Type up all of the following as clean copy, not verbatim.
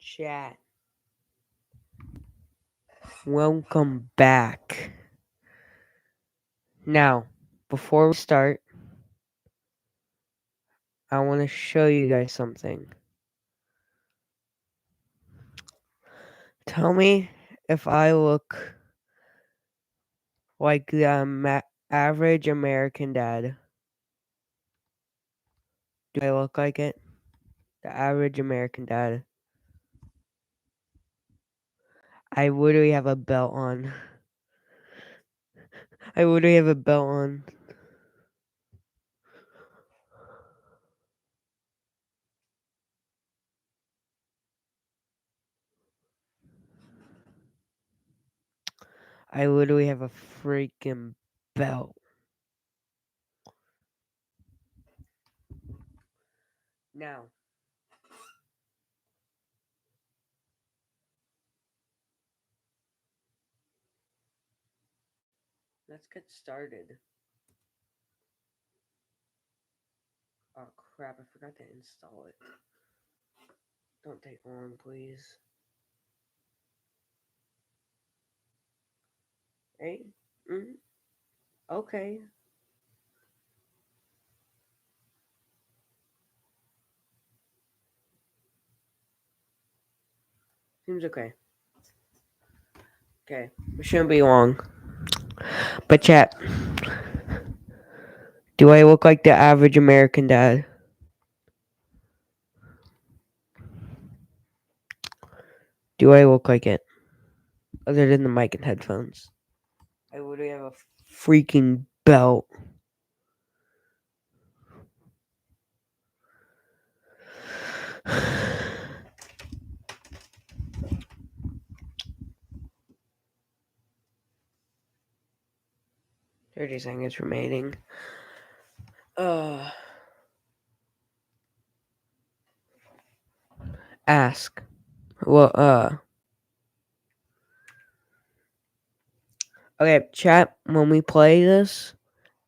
Chat. Welcome back. Now, before we start, I want to show you guys something. Tell me if I look like the average American dad. Do I look like it? The average American dad. I literally have a belt on. I literally have a belt on. I literally have a freaking belt. Now, let's get started. Oh crap, I forgot to install it. Don't take long, please. Hey? Okay. Seems okay. Okay. It shouldn't be long. But chat, do I look like the average American dad? Do I look like it? Other than the mic and headphones. I literally have a freaking belt. "30 seconds remaining. Ask. Well, okay, chat, when we play this,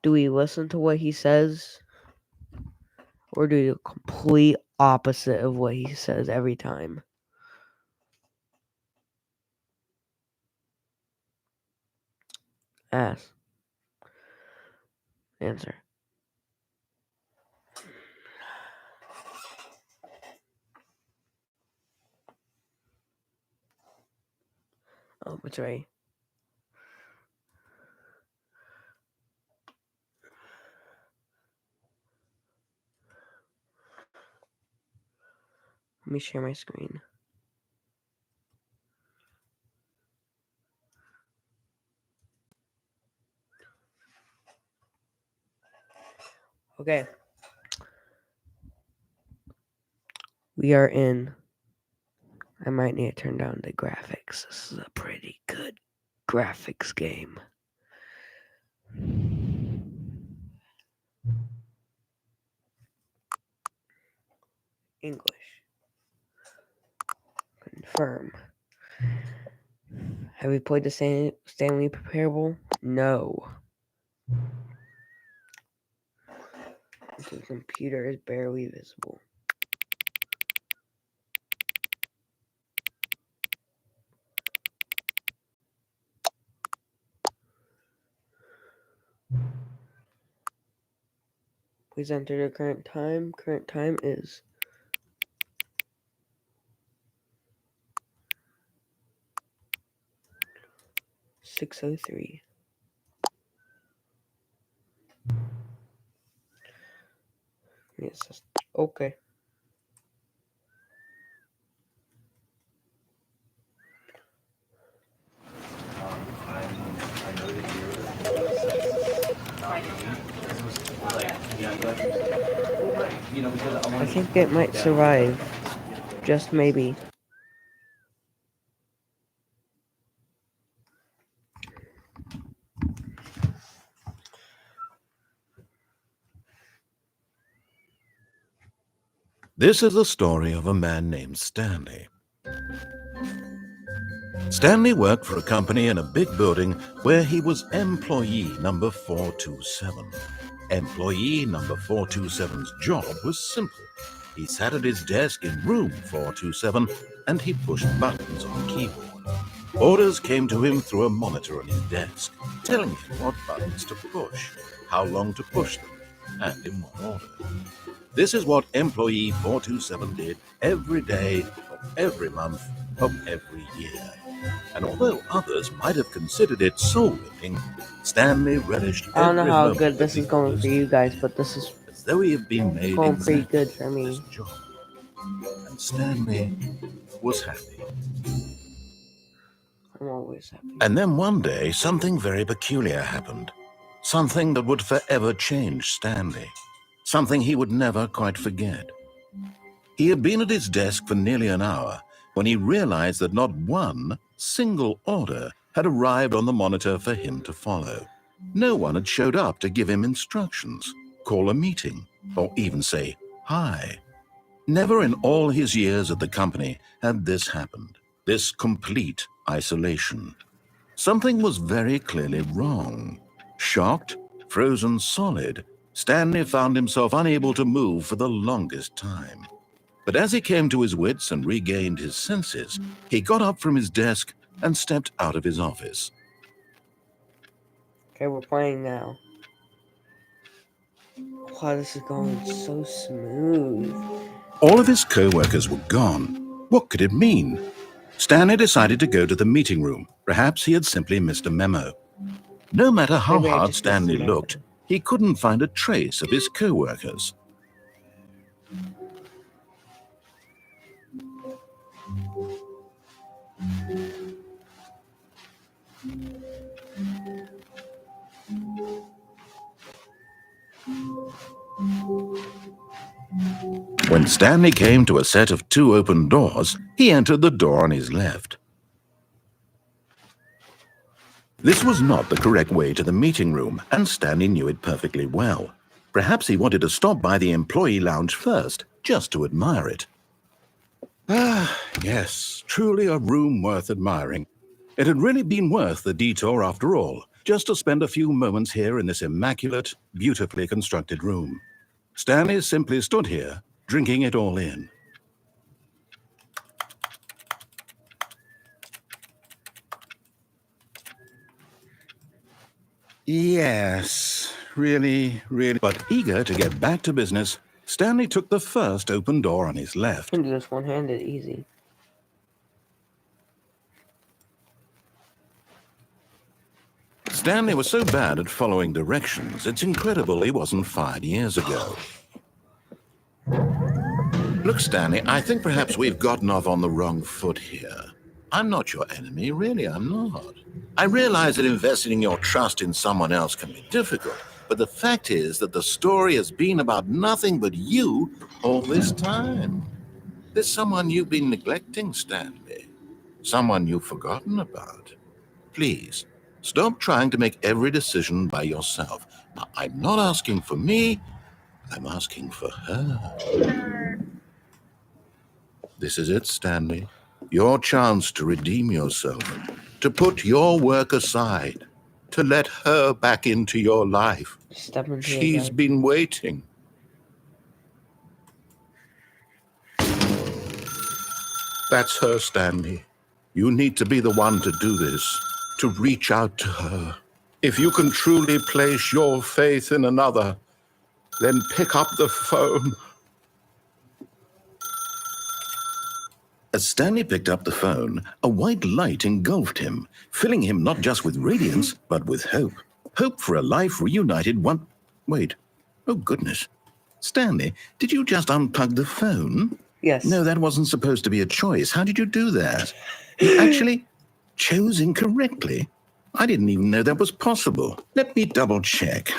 do we listen to what he says? Or do the complete opposite of what he says every time? Ask. Answer. Oh, that's right. Let me share my screen. Okay. We are in. I might need to turn down the graphics. This is a pretty good graphics game. English. Confirm. Have we played the Stanley Parable? No. The computer is barely visible. Please enter the current time. Current time is 6:03. Yes. Okay. I think it might survive. Just maybe. This is the story of a man named Stanley. Stanley worked for a company in a big building where he was employee number 427. Employee number 427's job was simple. He sat at his desk in room 427 and he pushed buttons on the keyboard. Orders came to him through a monitor on his desk, telling him what buttons to push, how long to push them, and in what order. This is what employee 427 did every day of every month of every year. And although others might have considered it soul-whipping, Stanley relished I don't know every how moment good this that is he going for used you guys, but this is as though he had been made going pretty exactly good for me. this job. And Stanley was happy. I'm always happy. And then one day, something very peculiar happened. Something that would forever change Stanley. Something he would never quite forget. He had been at his desk for nearly an hour when he realized that not one single order had arrived on the monitor for him to follow. No one had showed up to give him instructions, call a meeting, or even say hi. Never in all his years at the company had this happened, this complete isolation. Something was very clearly wrong. Shocked, frozen solid, Stanley found himself unable to move for the longest time. But as he came to his wits and regained his senses, he got up from his desk and stepped out of his office. Okay, we're playing now. Wow, this is going so smooth. All of his co-workers were gone. What could it mean? Stanley decided to go to the meeting room. Perhaps he had simply missed a memo. No matter how Maybe I hard just missed Stanley a memo. looked, he couldn't find a trace of his co-workers. When Stanley came to a set of 2 open doors, he entered the door on his left. This was not the correct way to the meeting room, and Stanley knew it perfectly well. Perhaps he wanted to stop by the employee lounge first, just to admire it. Ah, yes, truly a room worth admiring. It had really been worth the detour after all, just to spend a few moments here in this immaculate, beautifully constructed room. Stanley simply stood here, drinking it all in. Yes, really. But eager to get back to business, Stanley took the first open door on his left. I can do this one-handed easy. Stanley was so bad at following directions, it's incredible he wasn't fired years ago. Look, Stanley, I think perhaps we've gotten off on the wrong foot here. I'm not your enemy, really, I'm not. I realize that investing your trust in someone else can be difficult, but the fact is that the story has been about nothing but you all this time. There's someone you've been neglecting, Stanley. Someone you've forgotten about. Please, stop trying to make every decision by yourself. Now, I'm not asking for me, I'm asking for her. This is it, Stanley. Your chance to redeem yourself, to put your work aside, to let her back into your life. Step into She's been waiting. That's her, Stanley. You need to be the one to do this, to reach out to her. If you can truly place your faith in another, then pick up the phone. As Stanley picked up the phone, a white light engulfed him, filling him not just with radiance, but with hope. Hope for a life reunited one... Wait. Oh, goodness. Stanley, did you just unplug the phone? Yes. No, that wasn't supposed to be a choice. How did you do that? You actually chose incorrectly. I didn't even know that was possible. Let me double check.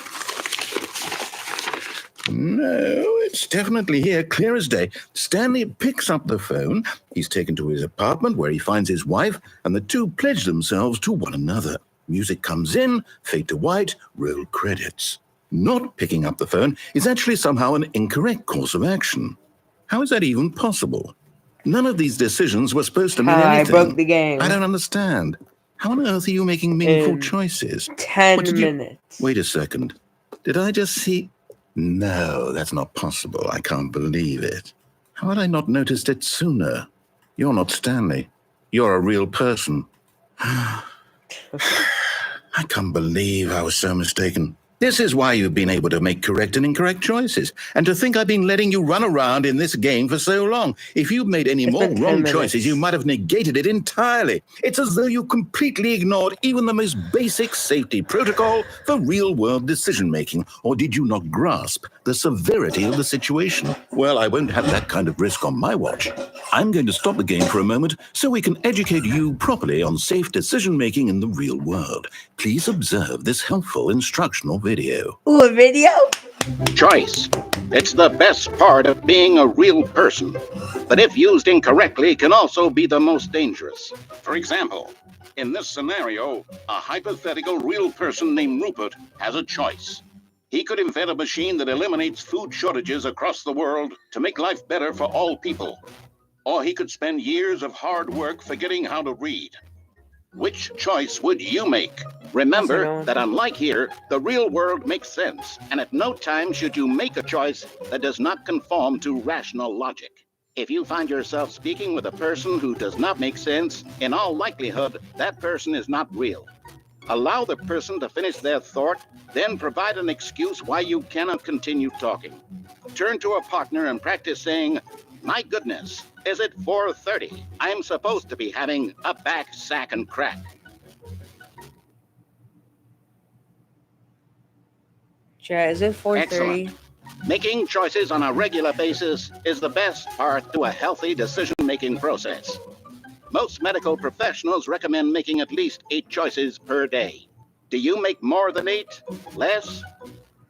No, it's definitely here, clear as day. Stanley picks up the phone. He's taken to his apartment where he finds his wife, and the two pledge themselves to one another. Music comes in, fade to white, roll credits. Not picking up the phone is actually somehow an incorrect course of action. How is that even possible? None of these decisions were supposed to mean anything. I broke the game. I don't understand. How on earth are you making meaningful choices? 10 minutes. Wait a second. Did I just see... No, that's not possible. I can't believe it. How had I not noticed it sooner? You're not Stanley. You're a real person. I can't believe I was so mistaken. This is why you've been able to make correct and incorrect choices. And to think I've been letting you run around in this game for so long. If you'd made any more wrong choices, you might have negated it entirely. It's as though you completely ignored even the most basic safety protocol for real-world decision-making. Or did you not grasp the severity of the situation? Well, I won't have that kind of risk on my watch. I'm going to stop the game for a moment so we can educate you properly on safe decision-making in the real world. Please observe this helpful instructional video. Ooh, a video? Choice. It's the best part of being a real person. But if used incorrectly, can also be the most dangerous. For example, in this scenario, a hypothetical real person named Rupert has a choice. He could invent a machine that eliminates food shortages across the world to make life better for all people. Or he could spend years of hard work forgetting how to read. Which choice would you make? Remember that unlike here, the real world makes sense, and at no time should you make a choice that does not conform to rational logic. If you find yourself speaking with a person who does not make sense, in all likelihood, that person is not real. Allow the person to finish their thought, then provide an excuse why you cannot continue talking. Turn to a partner and practice saying, "My goodness, is it 4:30? I'm supposed to be having a back, sack, and crack." Chat, is it 4:30? Excellent. Making choices on a regular basis is the best part to a healthy decision-making process. Most medical professionals recommend making at least 8 choices per day. Do you make more than 8? Less?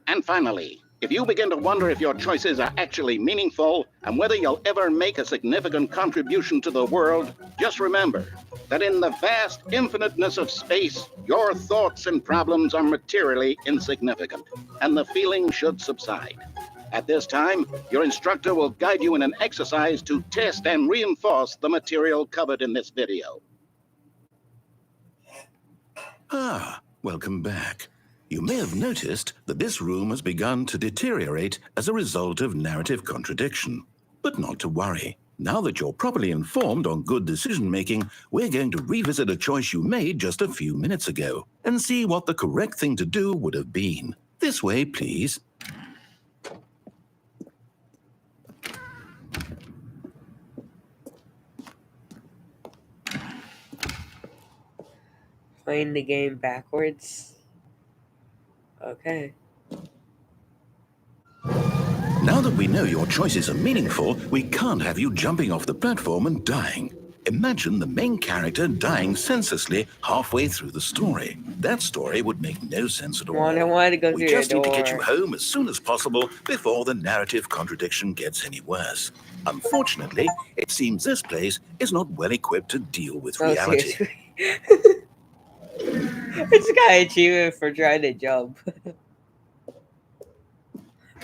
And finally, if you begin to wonder if your choices are actually meaningful and whether you'll ever make a significant contribution to the world, just remember that in the vast infiniteness of space, your thoughts and problems are materially insignificant, and the feeling should subside. At this time, your instructor will guide you in an exercise to test and reinforce the material covered in this video. Welcome back. You may have noticed that this room has begun to deteriorate as a result of narrative contradiction. But not to worry. Now that you're properly informed on good decision-making, we're going to revisit a choice you made just a few minutes ago and see what the correct thing to do would have been. This way, please. Playing the game backwards? Okay. Now that we know your choices are meaningful, we can't have you jumping off the platform and dying. Imagine the main character dying senselessly halfway through the story. That story would make no sense at all. I wanted to go We through just your need to get door. you home as soon as possible before the narrative contradiction gets any worse. Unfortunately, it seems this place is not well equipped to deal with reality. Seriously. It's got an achievement for trying to jump.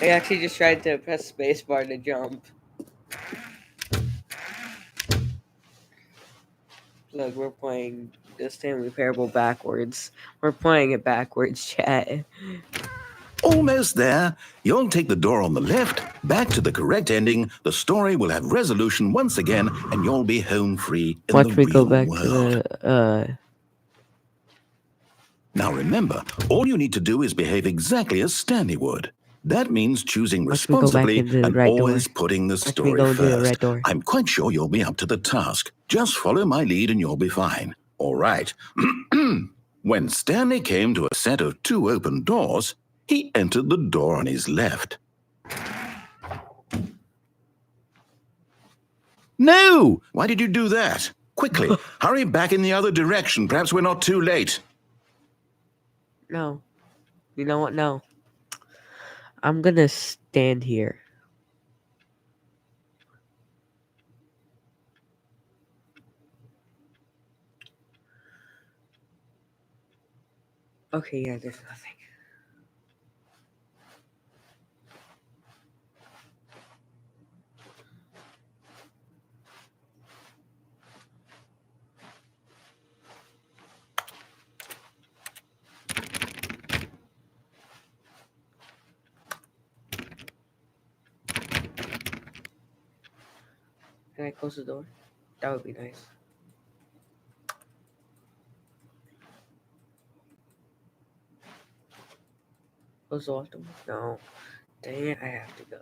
I actually just tried to press spacebar to jump. Look, we're playing the Stanley Parable backwards. We're playing it backwards, chat. Almost there. You'll take the door on the left, back to the correct ending, the story will have resolution once again, and you'll be home free in Watch the me real go back world. to the, Now remember, all you need to do is behave exactly as Stanley would. That means choosing Watch me go back responsibly into the and right always door. putting the Watch me story go into the first. right door. I'm quite sure you'll be up to the task. Just follow my lead and you'll be fine. All right. When Stanley came to a set of 2 open doors, he entered the door on his left. No! Why did you do that? Quickly, hurry back in the other direction. Perhaps we're not too late. No. You know what? No. I'm gonna stand here. Okay, yeah, there's nothing. Can I close the door? That would be nice. Close the lock door? No. Dang it, I have to go.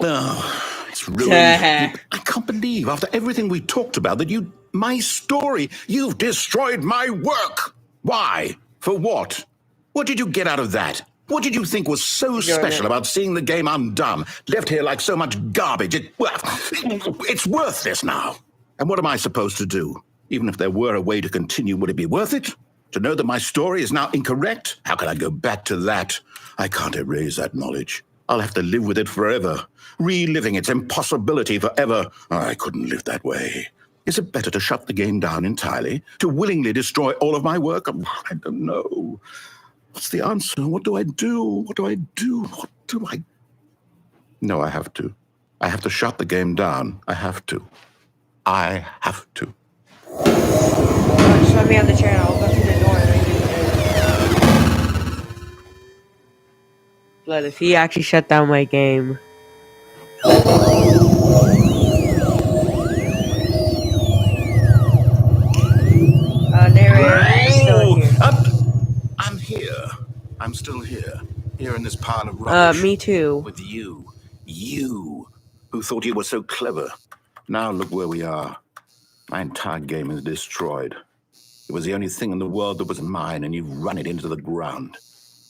Oh, it's ruined. I can't believe, after everything we talked about, that my story, you've destroyed my work. Why? For what? What did you get out of that? What did you think was so special about seeing the game undone, left here like so much garbage? It's worthless now. And what am I supposed to do? Even if there were a way to continue, would it be worth it? To know that my story is now incorrect? How can I go back to that? I can't erase that knowledge. I'll have to live with it forever, reliving its impossibility forever. I couldn't live that way. Is it better to shut the game down entirely? To willingly destroy all of my work? I don't know. What's the answer? What do I do? What do I do? What do I... No, I have to. I have to shut the game down. I have to. I have to. Just let me on the chair. I'll go through the door and then But if he actually shut down my game... narrator, still here. I'm here. I'm still here. Here in this pile of rubbish. Me too. With you. You, who thought you were so clever. Now look where we are. My entire game is destroyed. It was the only thing in the world that was mine, and you've run it into the ground.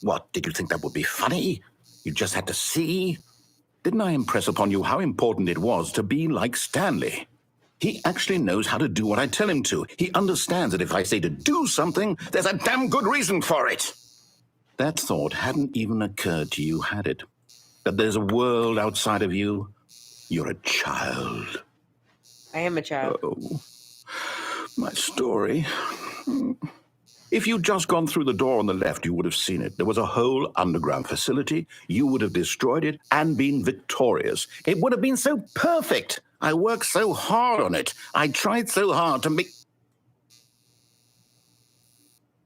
What, did you think that would be funny? You just had to see? Didn't I impress upon you how important it was to be like Stanley? He actually knows how to do what I tell him to. He understands that if I say to do something, there's a damn good reason for it. That thought hadn't even occurred to you, had it? That there's a world outside of you? You're a child. I am a child. Oh, my story. If you'd just gone through the door on the left, you would have seen it. There was a whole underground facility. You would have destroyed it and been victorious. It would have been so perfect. I worked so hard on it. I tried so hard to make...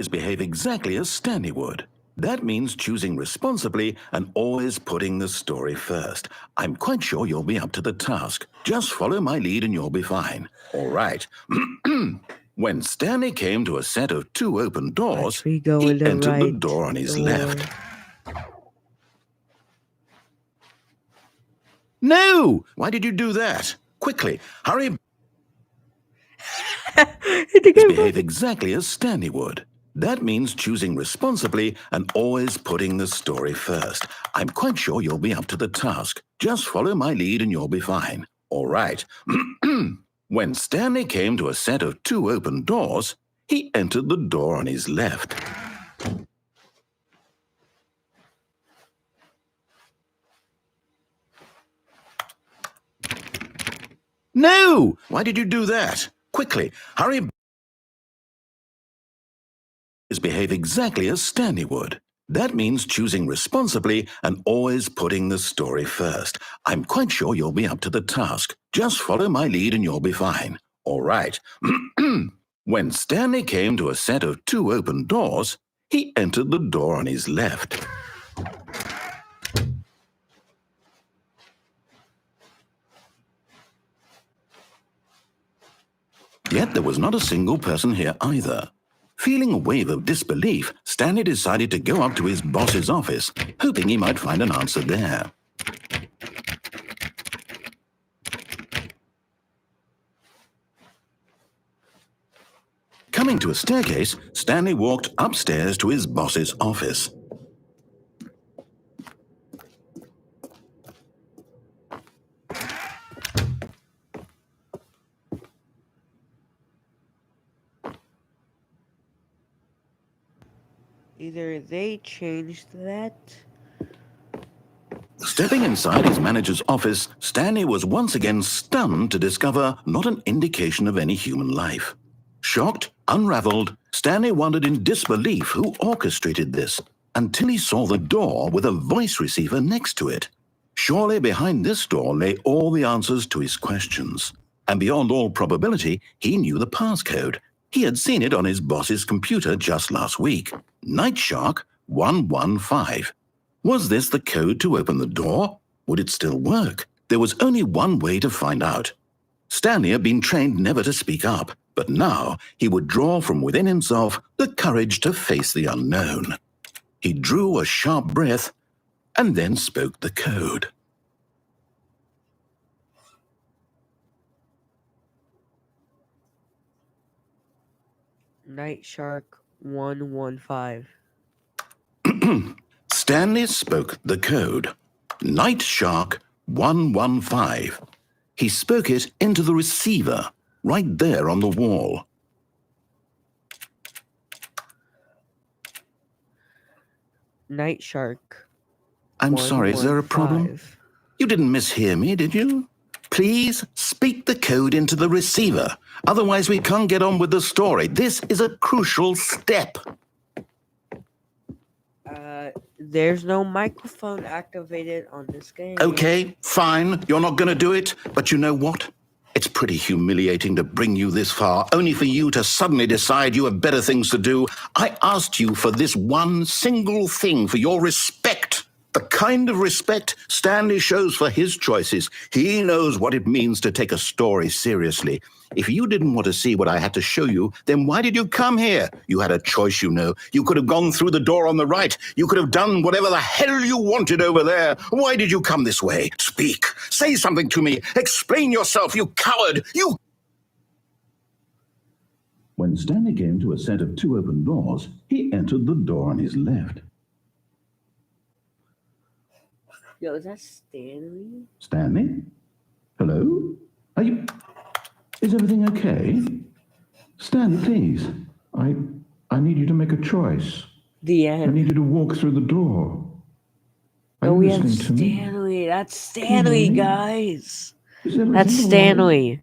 behave exactly as Stanley would. That means choosing responsibly and always putting the story first. I'm quite sure you'll be up to the task. Just follow my lead and you'll be fine. All right. When Stanley came to a set of 2 open doors, he entered the door on his left. No! Why did you do that? Quickly, hurry. Behave exactly as Stanley would. That means choosing responsibly and always putting the story first. I'm quite sure you'll be up to the task. Just follow my lead and you'll be fine. All right. When Stanley came to a set of 2 open doors, he entered the door on his left. No! Why did you do that? Quickly, hurry. Behave exactly as Stanley would. That means choosing responsibly and always putting the story first. I'm quite sure you'll be up to the task. Just follow my lead and you'll be fine. All right. When Stanley came to a set of 2 open doors, he entered the door on his left. Yet there was not a single person here either. Feeling a wave of disbelief, Stanley decided to go up to his boss's office, hoping he might find an answer there. Coming to a staircase, Stanley walked upstairs to his boss's office. Either they changed that. Stepping inside his manager's office, Stanley was once again stunned to discover not an indication of any human life. Shocked, unraveled, Stanley wondered in disbelief who orchestrated this, until he saw the door with a voice receiver next to it. Surely behind this door lay all the answers to his questions. And beyond all probability, he knew the passcode. He had seen it on his boss's computer just last week. Night Shark 115. Was this the code to open the door? Would it still work? There was only one way to find out. Stanley had been trained never to speak up, but now he would draw from within himself the courage to face the unknown. He drew a sharp breath and then spoke the code. Night Shark 115. Stanley spoke the code. Night Shark 115. He spoke it into the receiver, right there on the wall. Night Shark. I'm sorry, is there a problem? 115. You didn't mishear me, did you? Please speak the code into the receiver. Otherwise, we can't get on with the story. This is a crucial step. There's no microphone activated on this game. Okay, fine. You're not going to do it. But you know what? It's pretty humiliating to bring you this far, only for you to suddenly decide you have better things to do. I asked you for this one single thing, for your respect. The kind of respect Stanley shows for his choices. He knows what it means to take a story seriously. If you didn't want to see what I had to show you, then why did you come here? You had a choice, you know. You could have gone through the door on the right. You could have done whatever the hell you wanted over there. Why did you come this way? Speak. Say something to me. Explain yourself, you coward. You... When Stanley came to a set of 2 open doors, he entered the door on his left. Yo, is that Stanley? Stanley? Hello? Are you... Is everything okay? Stanley, please. I need you to make a choice. The I end. need you to walk through the door. Are No, you we have listening to me? Stanley. That's Stanley, me? guys. Is everything That's all right? Stanley.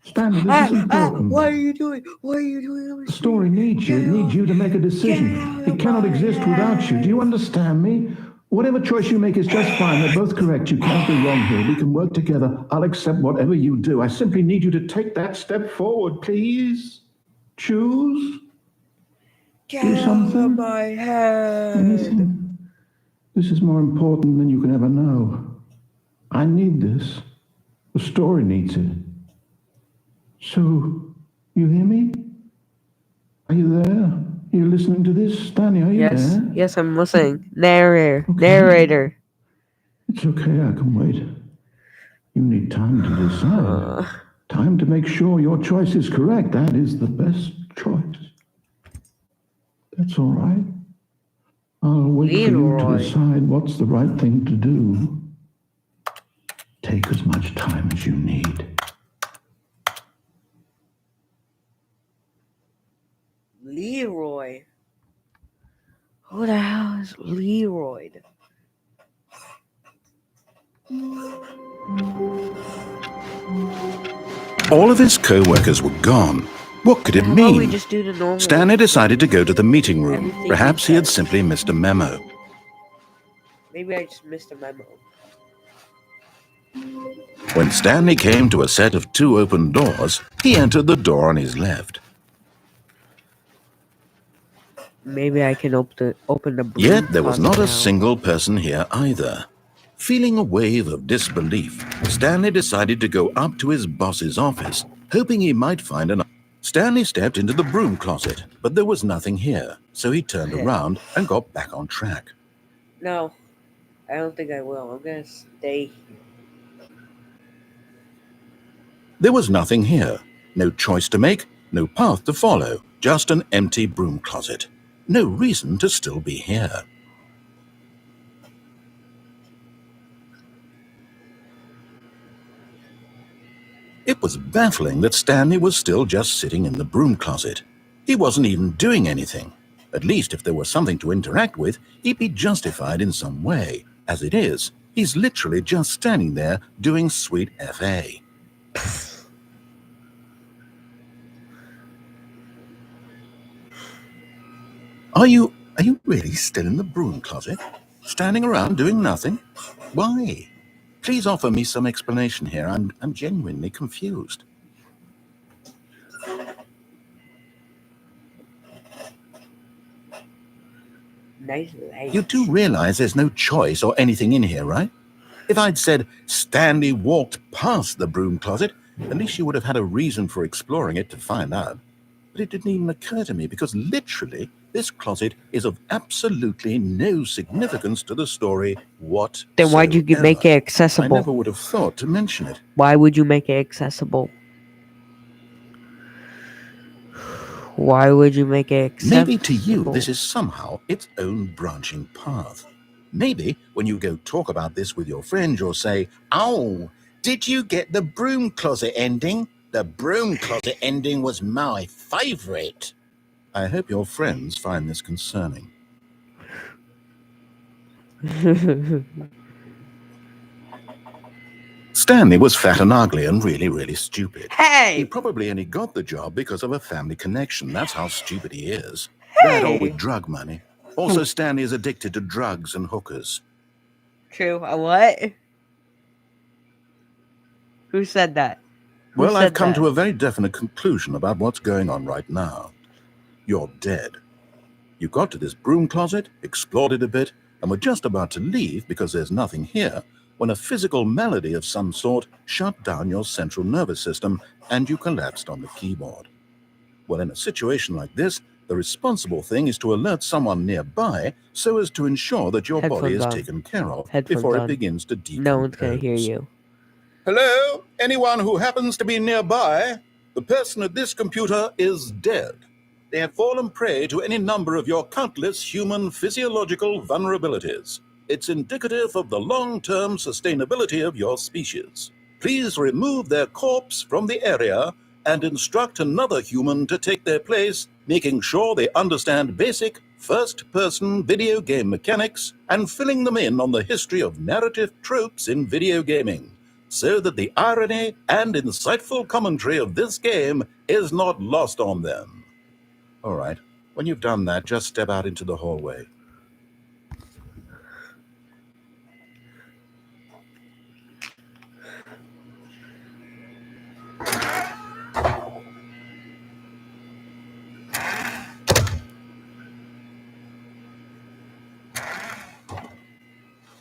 Stanley, this is important. What are you doing? What are you doing? The story needs you. It needs you to make a decision. It cannot exist without you. Do you understand me? Whatever choice you make is just fine. They're both correct. You can't be wrong here. We can work together. I'll accept whatever you do. I simply need you to take that step forward, please. Choose. Get Do out something. of my head. Anything. This is more important than you can ever know. I need this. The story needs it. So, you hear me? Are you there? Are you listening to this? Stanley, are you Yes, there? yes, I'm listening. Narrator. Okay. Narrator. It's okay, I can wait. You need time to decide. Time to make sure your choice is correct. That is the best choice. That's all right. I'll wait for you to Leroy. decide what's the right thing to do. Take as much time as you need. Leroy. Who the hell is Leroy? All of his co-workers were gone. What could it How about we mean? just do the normal? Stanley decided to go to the meeting room. Everything Perhaps he he had said. simply missed a memo. Maybe I just missed a memo. When Stanley came to a set of 2 open doors, he entered the door on his left. Maybe I can open the broom Yet there was closet not a now. single person here either. Feeling a wave of disbelief, Stanley decided to go up to his boss's office, hoping he might find an... Stanley stepped into the broom closet, but there was nothing here, so he turned around and got back on track. No, I don't think I will. I'm gonna stay here. There was nothing here. No choice to make, no path to follow, just an empty broom closet. No reason to still be here. It was baffling that Stanley was still just sitting in the broom closet. He wasn't even doing anything. At least if there was something to interact with, he'd be justified in some way. As it is, he's literally just standing there doing sweet FA. Are you really still in the broom closet? Standing around doing nothing? Why? Please offer me some explanation here. I'm genuinely confused. Nice light. You do realize there's no choice or anything in here, right? If I'd said Stanley walked past the broom closet, at least you would have had a reason for exploring it to find out. But it didn't even occur to me because literally this closet is of absolutely no significance to the story whatsoever. Then why'd you make it I accessible? never would have thought to mention it. Why would you make it accessible? Why would you make it accessible? Maybe to you this is somehow its own branching path. Maybe when you go talk about this with your friend, you'll say, "Oh, did you get the broom closet ending? The broom closet ending was my favorite." I hope your friends find this concerning. Stanley was fat and ugly and really, really stupid. Hey! He probably only got the job because of a family connection. That's how stupid he is. Hey! That or with drug money. Also, Stanley is addicted to drugs and hookers. True. What? Who said that? Well, I've come to a very definite conclusion about what's going on right now. You're dead. You got to this broom closet, explored it a bit, and were just about to leave because there's nothing here, when a physical malady of some sort shut down your central nervous system and you collapsed on the keyboard. Well, in a situation like this, the responsible thing is to alert someone nearby so as to ensure that your body is taken care of before it begins to decompose. No one's gonna hear you. Hello? Anyone who happens to be nearby? The person at this computer is dead. They have fallen prey to any number of your countless human physiological vulnerabilities. It's indicative of the long-term sustainability of your species. Please remove their corpse from the area and instruct another human to take their place, making sure they understand basic first-person video game mechanics and filling them in on the history of narrative tropes in video gaming, so that the irony and insightful commentary of this game is not lost on them. All right, when you've done that, just step out into the hallway.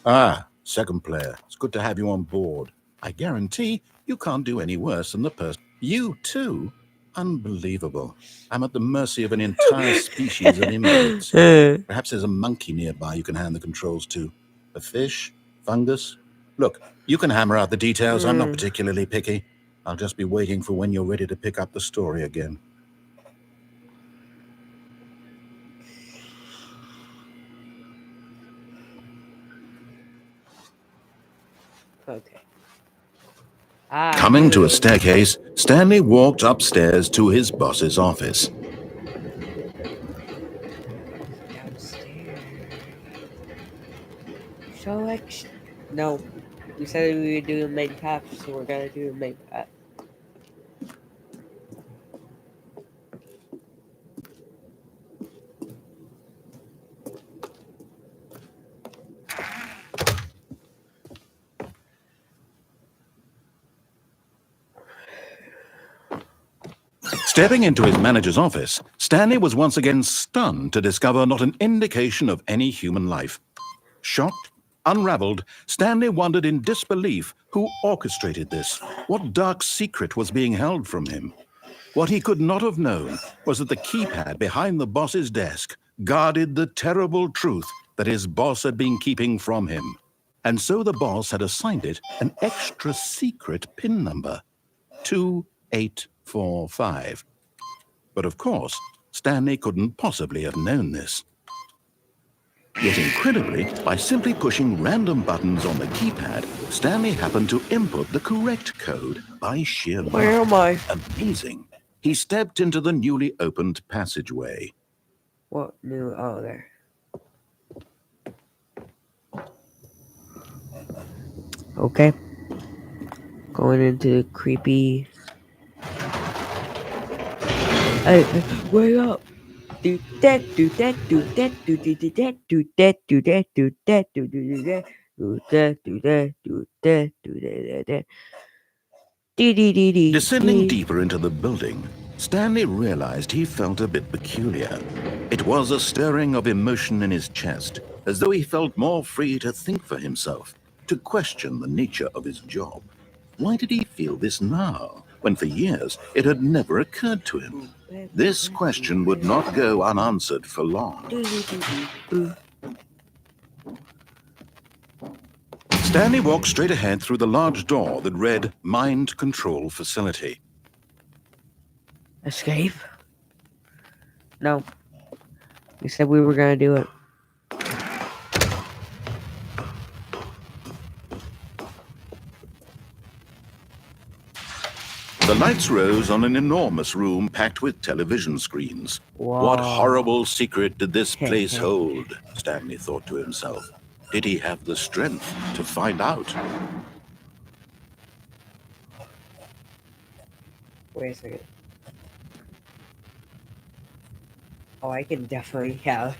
Ah, second player. It's good to have you on board. I guarantee you can't do any worse than the person. You too? Unbelievable. I'm at the mercy of an entire species of invalids. Perhaps there's a monkey nearby you can hand the controls to. A fish? Fungus? Look, you can hammer out the details. I'm not particularly picky. I'll just be waiting for when you're ready to pick up the story again. Okay. Coming to a staircase, Stanley walked upstairs to his boss's office. Downstairs. Selection. No. We said we would do the main path, so we're gonna do the main path. Stepping into his manager's office, Stanley was once again stunned to discover not an indication of any human life. Shocked, unraveled, Stanley wondered in disbelief who orchestrated this, what dark secret was being held from him. What he could not have known was that the keypad behind the boss's desk guarded the terrible truth that his boss had been keeping from him. And so the boss had assigned it an extra secret PIN number, 2845. But of course, Stanley couldn't possibly have known this. Yet incredibly, by simply pushing random buttons on the keypad, Stanley happened to input the correct code by sheer luck. Where am I? Amazing. He stepped into the newly opened passageway. What new? Oh, there. Okay. Going into the creepy. Hey, wake up! Do that, do that, do that, do that, do that, do that, do that, do that, do that, do that, do that, do that, do that, do that. Descending deeper into the building, Stanley realized he felt a bit peculiar. It was a stirring of emotion in his chest, as though he felt more free to think for himself, to question the nature of his job. Why did he feel this now, when for years it had never occurred to him? This question would not go unanswered for long. Stanley walked straight ahead through the large door that read Mind Control Facility. Escape? No. We said we were gonna do it. The lights rose on an enormous room packed with television screens. Wow. What horrible secret did this place hold? Stanley thought to himself. Did he have the strength to find out? Wait a second. Oh, I can definitely have.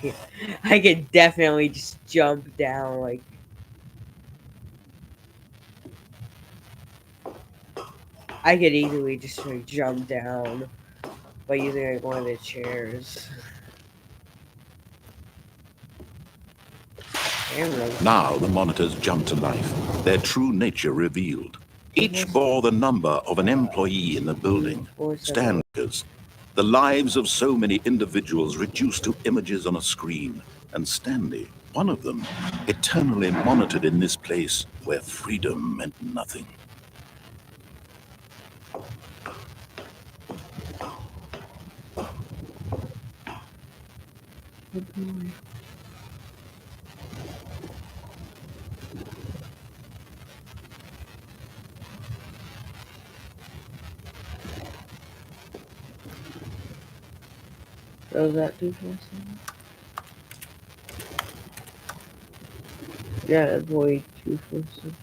I can definitely just jump down like. I could easily just like, jump down by using like one of the chairs. Now the monitors jumped to life, their true nature revealed. Each bore the number of an employee in the building. Stanley's. The lives of so many individuals reduced to images on a screen. And Stanley, one of them, eternally monitored in this place where freedom meant nothing. So is that 247? Yeah, avoid 247.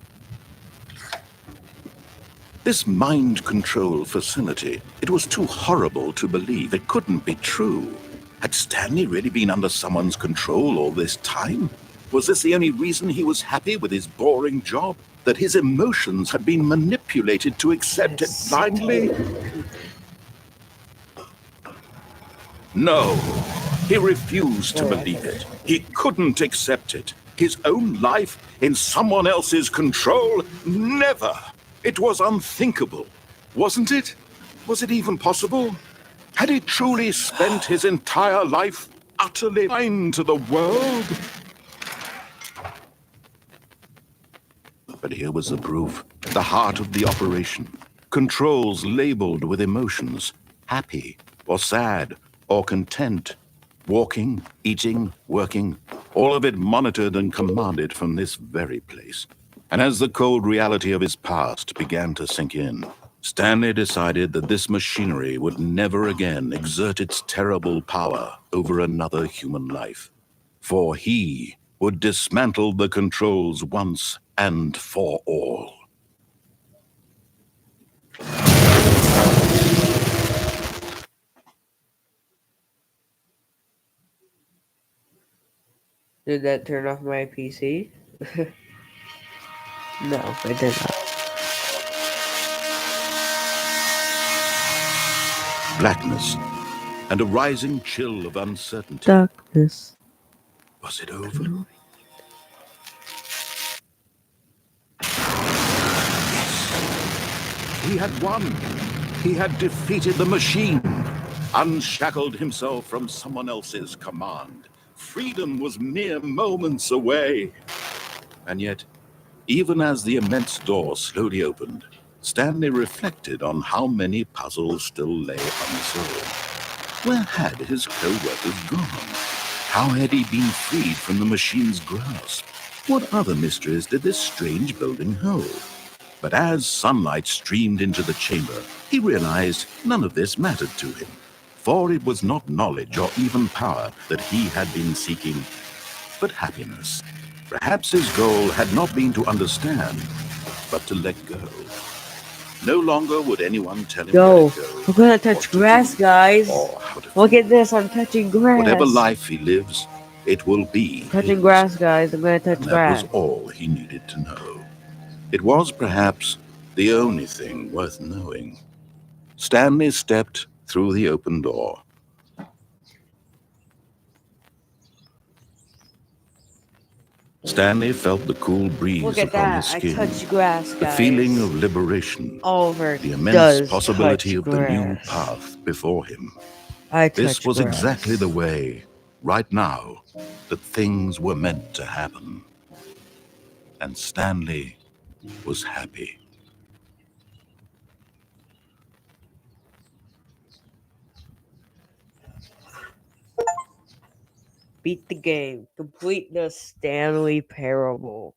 This mind control facility, it was too horrible to believe. It couldn't be true. Had Stanley really been under someone's control all this time? Was this the only reason he was happy with his boring job? That his emotions had been manipulated to accept it blindly? No, he refused to believe it. He couldn't accept it. His own life in someone else's control? Never! It was unthinkable, wasn't it? Was it even possible? Had he truly spent his entire life utterly blind to the world? But here was the proof, the heart of the operation. Controls labeled with emotions, happy or sad or content. Walking, eating, working, all of it monitored and commanded from this very place. And as the cold reality of his past began to sink in, Stanley decided that this machinery would never again exert its terrible power over another human life. For he would dismantle the controls once and for all. Did that turn off my PC? No, it did not. Blackness and a rising chill of uncertainty. Darkness. Was it over? He had won. He had defeated the machine, unshackled himself from someone else's command. Freedom was mere moments away. And yet, even as the immense door slowly opened, Stanley reflected on how many puzzles still lay unsolved. Where had his co-workers gone? How had he been freed from the machine's grasp? What other mysteries did this strange building hold? But as sunlight streamed into the chamber, he realized none of this mattered to him. For it was not knowledge or even power that he had been seeking, but happiness. Perhaps his goal had not been to understand, but to let go. No longer would anyone tell him Yo, to let go. I'm gonna touch grass, guys. Look at this, I'm touching grass. Whatever life he lives, it will be touching his. grass, guys. I'm gonna touch And grass. that was all he needed to know. It was perhaps the only thing worth knowing. Stanley stepped through the open door. Stanley felt the cool breeze Look at upon that. his I skin, touched grass, the guys. feeling of liberation, Oliver the immense does possibility touch of the new grass. path before him. I This touch was grass. exactly the way, right now, that things were meant to happen. And Stanley was happy. Beat the game. Complete the Stanley Parable.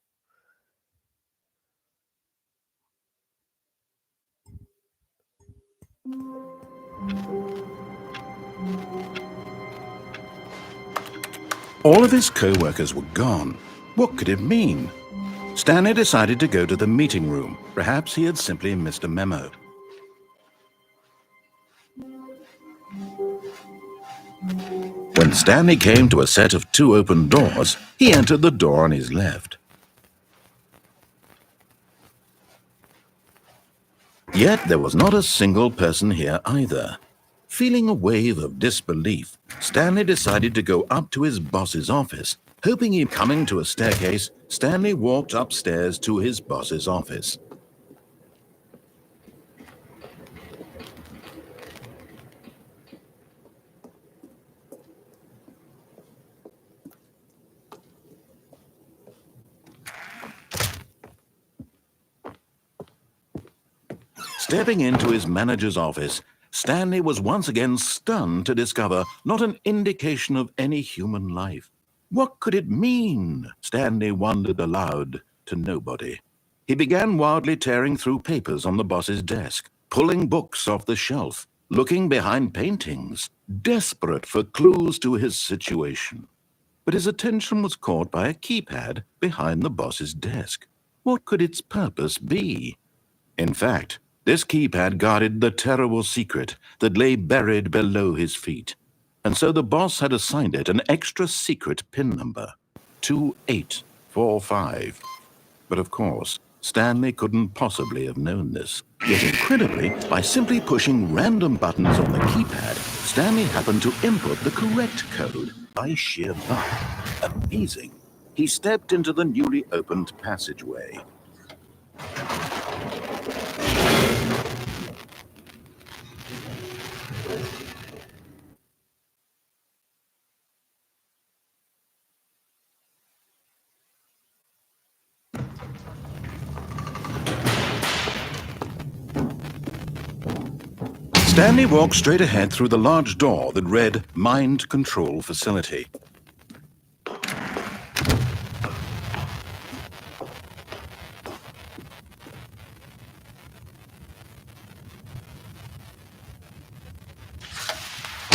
All of his co-workers were gone. What could it mean? Stanley decided to go to the meeting room. Perhaps he had simply missed a memo. When Stanley came to a set of 2 open doors, he entered the door on his left. Yet there was not a single person here either. Feeling a wave of disbelief, Stanley decided to go up to his boss's office. Hoping he coming to a staircase, Stanley walked upstairs to his boss's office. Stepping into his manager's office, Stanley was once again stunned to discover not an indication of any human life. What could it mean? Stanley wondered aloud to nobody. He began wildly tearing through papers on the boss's desk, pulling books off the shelf, looking behind paintings, desperate for clues to his situation. But his attention was caught by a keypad behind the boss's desk. What could its purpose be? In fact, this keypad guarded the terrible secret that lay buried below his feet. And so the boss had assigned it an extra secret PIN number, 2845. But of course, Stanley couldn't possibly have known this. Yet incredibly, by simply pushing random buttons on the keypad, Stanley happened to input the correct code by sheer luck. Amazing. He stepped into the newly opened passageway. Stanley walked straight ahead through the large door that read Mind Control Facility.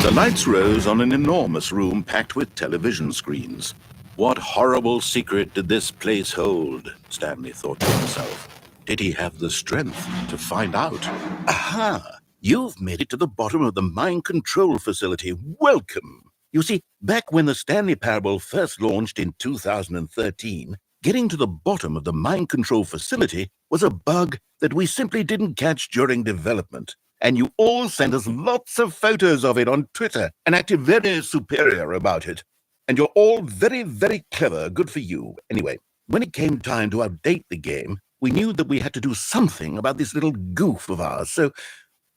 The lights rose on an enormous room packed with television screens. What horrible secret did this place hold? Stanley thought to himself. Did he have the strength to find out? Aha! You've made it to the bottom of the mind control facility. Welcome! You see, back when the Stanley Parable first launched in 2013, getting to the bottom of the mind control facility was a bug that we simply didn't catch during development. And you all sent us lots of photos of it on Twitter and acted very superior about it. And you're all very, very clever. Good for you. Anyway, when it came time to update the game, we knew that we had to do something about this little goof of ours. So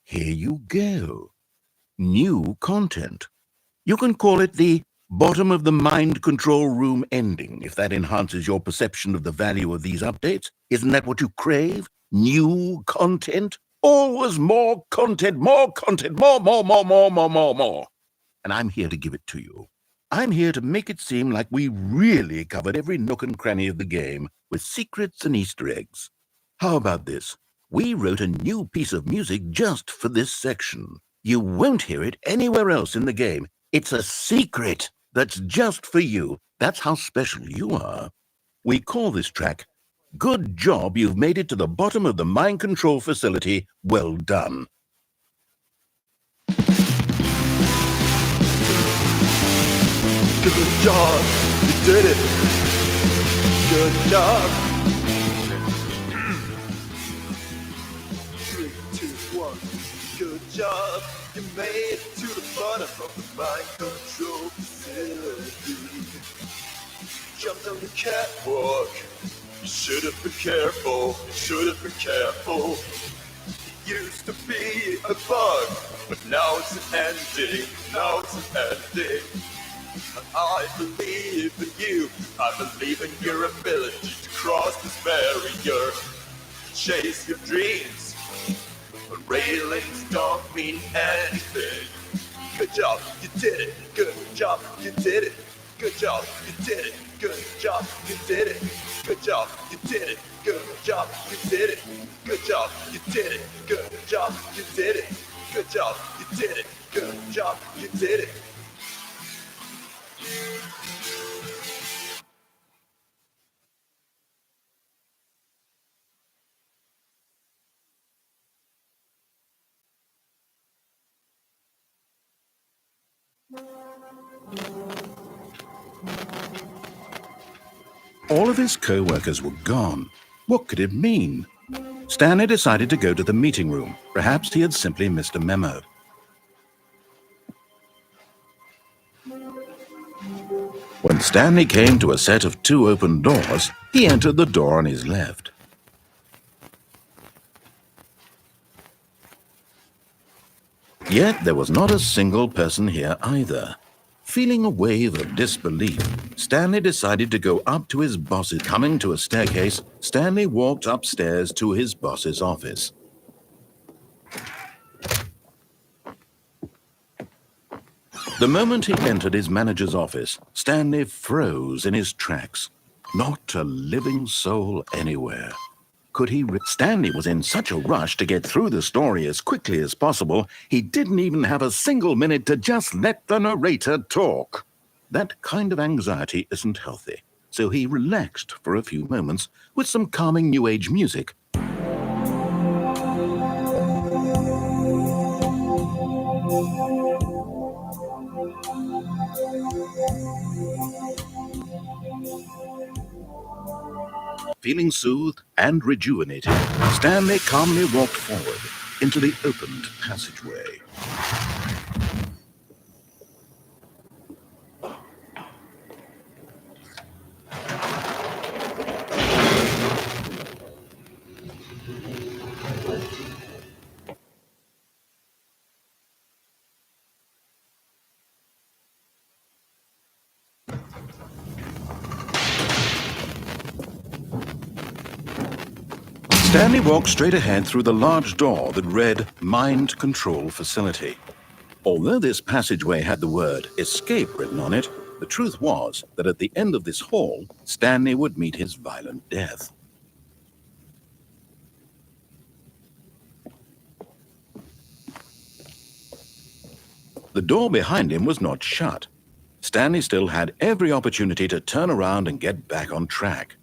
here you go. New content. You can call it the bottom of the mind control room ending, if that enhances your perception of the value of these updates. Isn't that what you crave? New content? Always more content, more, more. And I'm here to give it to you. I'm here to make it seem like we really covered every nook and cranny of the game with secrets and Easter eggs. How about this? We wrote a new piece of music just for this section. You won't hear it anywhere else in the game. It's a secret that's just for you. That's how special you are. We call this track, Good Job You've Made It to the Bottom of the Mind Control Facility. Well done. Good job. You did it. Good job. 3, 2, 1. Good job. You made it to the bottom of the mind control facility. Jumped on the catwalk. You should have been careful. You should have been careful. It used to be a bug, but now it's an ending. Now it's an ending. I believe in you. I believe in your ability to cross this barrier. Chase your dreams. But railings don't mean anything. Good job, you did it. Good job, you did it. Good job, you did it. Good job, you did it. Good job, you did it. Good job, you did it. Good job, you did it. Good job, you did it. Good job, you did it. Good job, you did it. All of his co-workers were gone. What could it mean? Stanley decided to go to the meeting room. Perhaps he had simply missed a memo. When Stanley came to a set of 2 open doors, he entered the door on his left. Yet there was not a single person here either. Feeling a wave of disbelief, Stanley decided to go up to his boss's. Coming to a staircase, Stanley walked upstairs to his boss's office. The moment he entered his manager's office, Stanley froze in his tracks. Not a living soul anywhere. Could he? Stanley was in such a rush to get through the story as quickly as possible, he didn't even have a single minute to just let the narrator talk. That kind of anxiety isn't healthy, so he relaxed for a few moments with some calming New Age music. Feeling soothed and rejuvenated, Stanley calmly walked forward into the opened passageway. Stanley walked straight ahead through the large door that read Mind Control Facility. Although this passageway had the word escape written on it, the truth was that at the end of this hall, Stanley would meet his violent death. The door behind him was not shut. Stanley still had every opportunity to turn around and get back on track.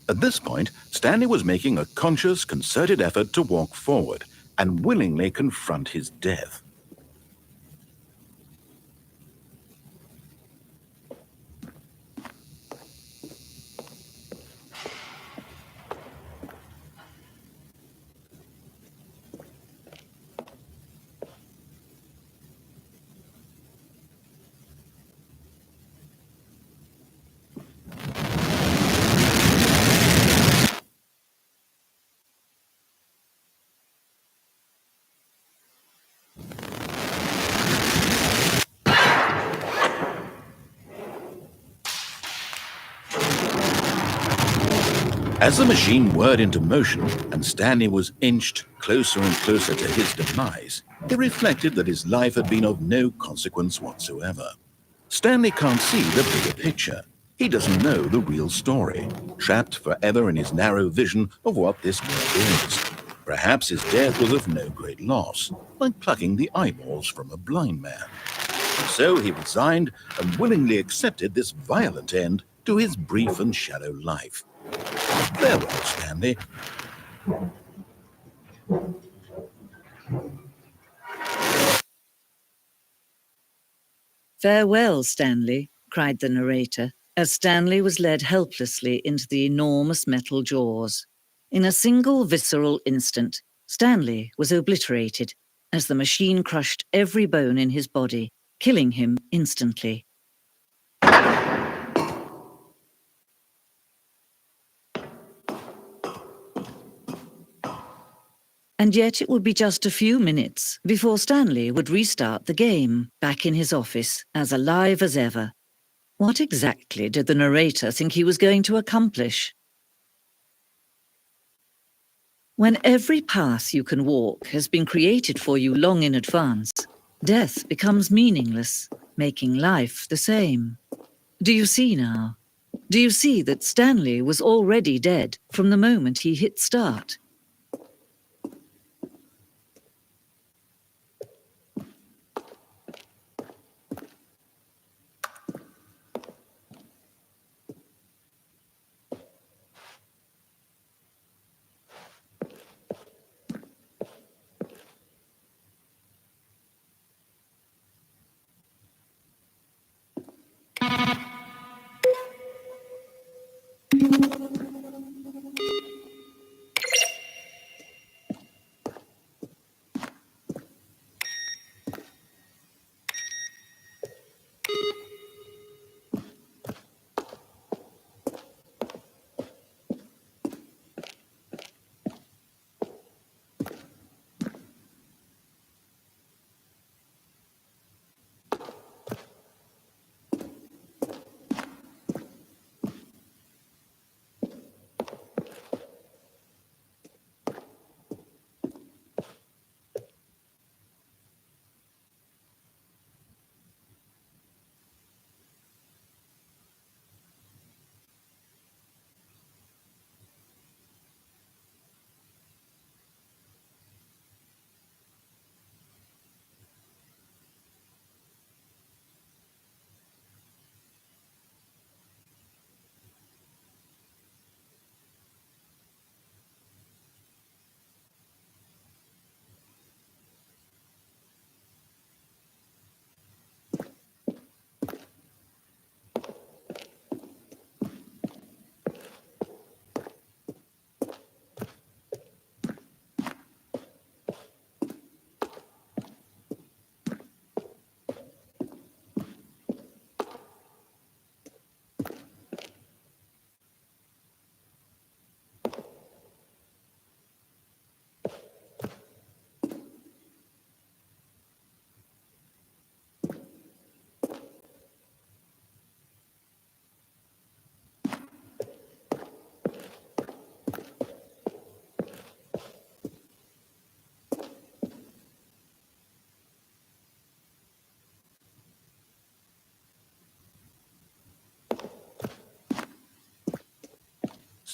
At this point, Stanley was making a conscious, concerted effort to walk forward and willingly confront his death. As the machine whirred into motion and Stanley was inched closer and closer to his demise, he reflected that his life had been of no consequence whatsoever. Stanley can't see the bigger picture. He doesn't know the real story, trapped forever in his narrow vision of what this world is. Perhaps his death was of no great loss, like plucking the eyeballs from a blind man. And so he resigned and willingly accepted this violent end to his brief and shallow life. Farewell, Stanley. "Farewell, Stanley," cried the narrator. as Stanley was led helplessly into the enormous metal jaws. In a single visceral instant, Stanley was obliterated as the machine crushed every bone in his body, killing him instantly. And yet it would be just a few minutes before Stanley would restart the game, back in his office, as alive as ever. What exactly did the narrator think he was going to accomplish? When every path you can walk has been created for you long in advance, death becomes meaningless, making life the same. Do you see now? Do you see that Stanley was already dead from the moment he hit start?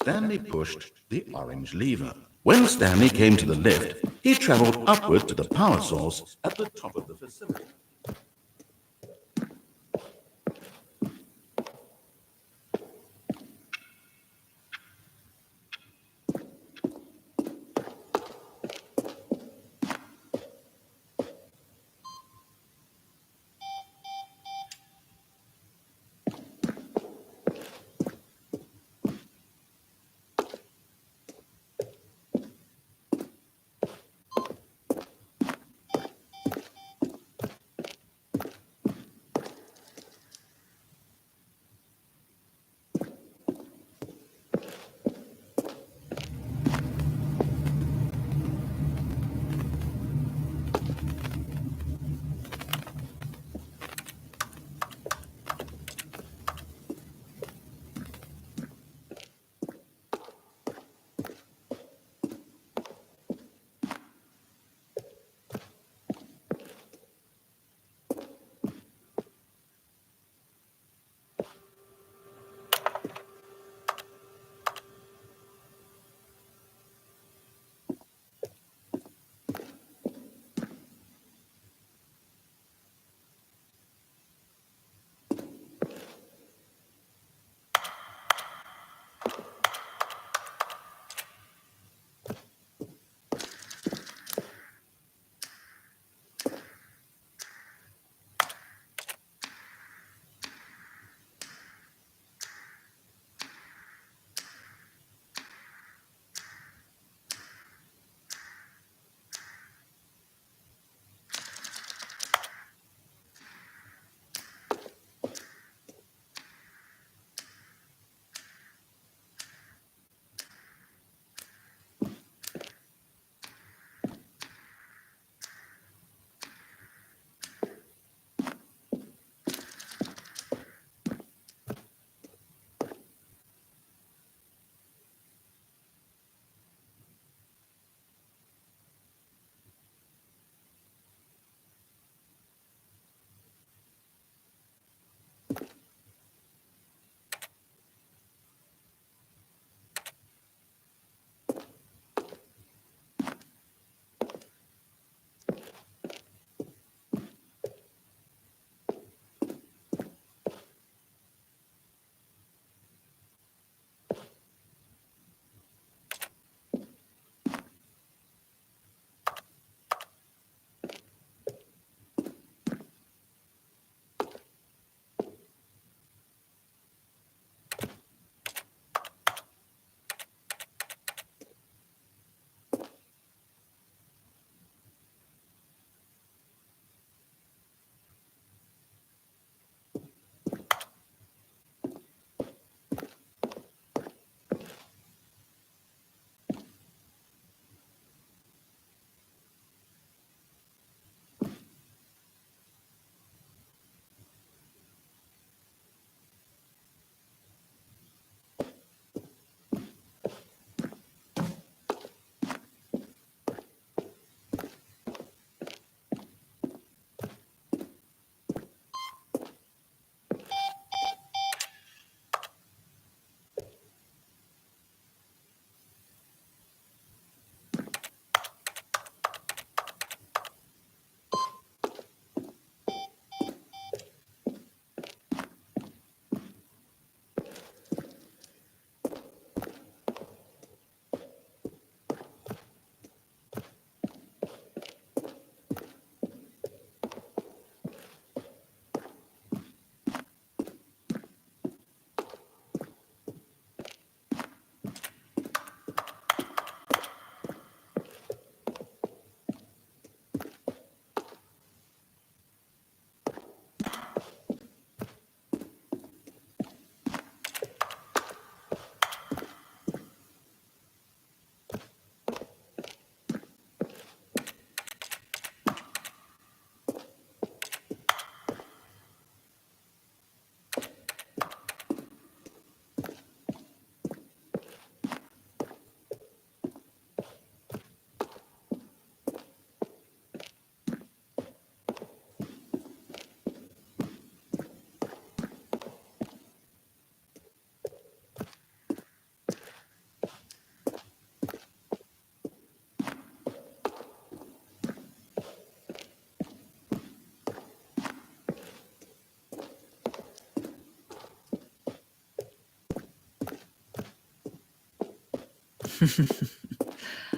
Stanley pushed the orange lever. When Stanley came to the lift, he traveled upward to the power source at the top of the facility.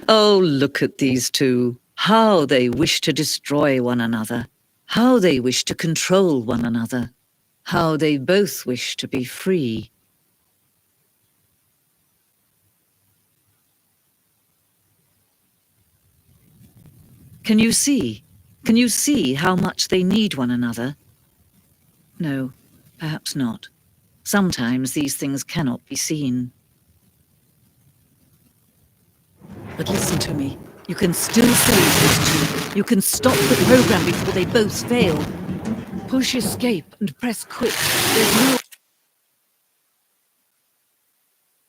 Oh, look at these two. How they wish to destroy one another. How they wish to control one another. How they both wish to be free. Can you see? Can you see how much they need one another? No, perhaps not. Sometimes these things cannot be seen. But listen to me. You can still save these two. You can stop the program before they both fail. Push escape and press quit. There's no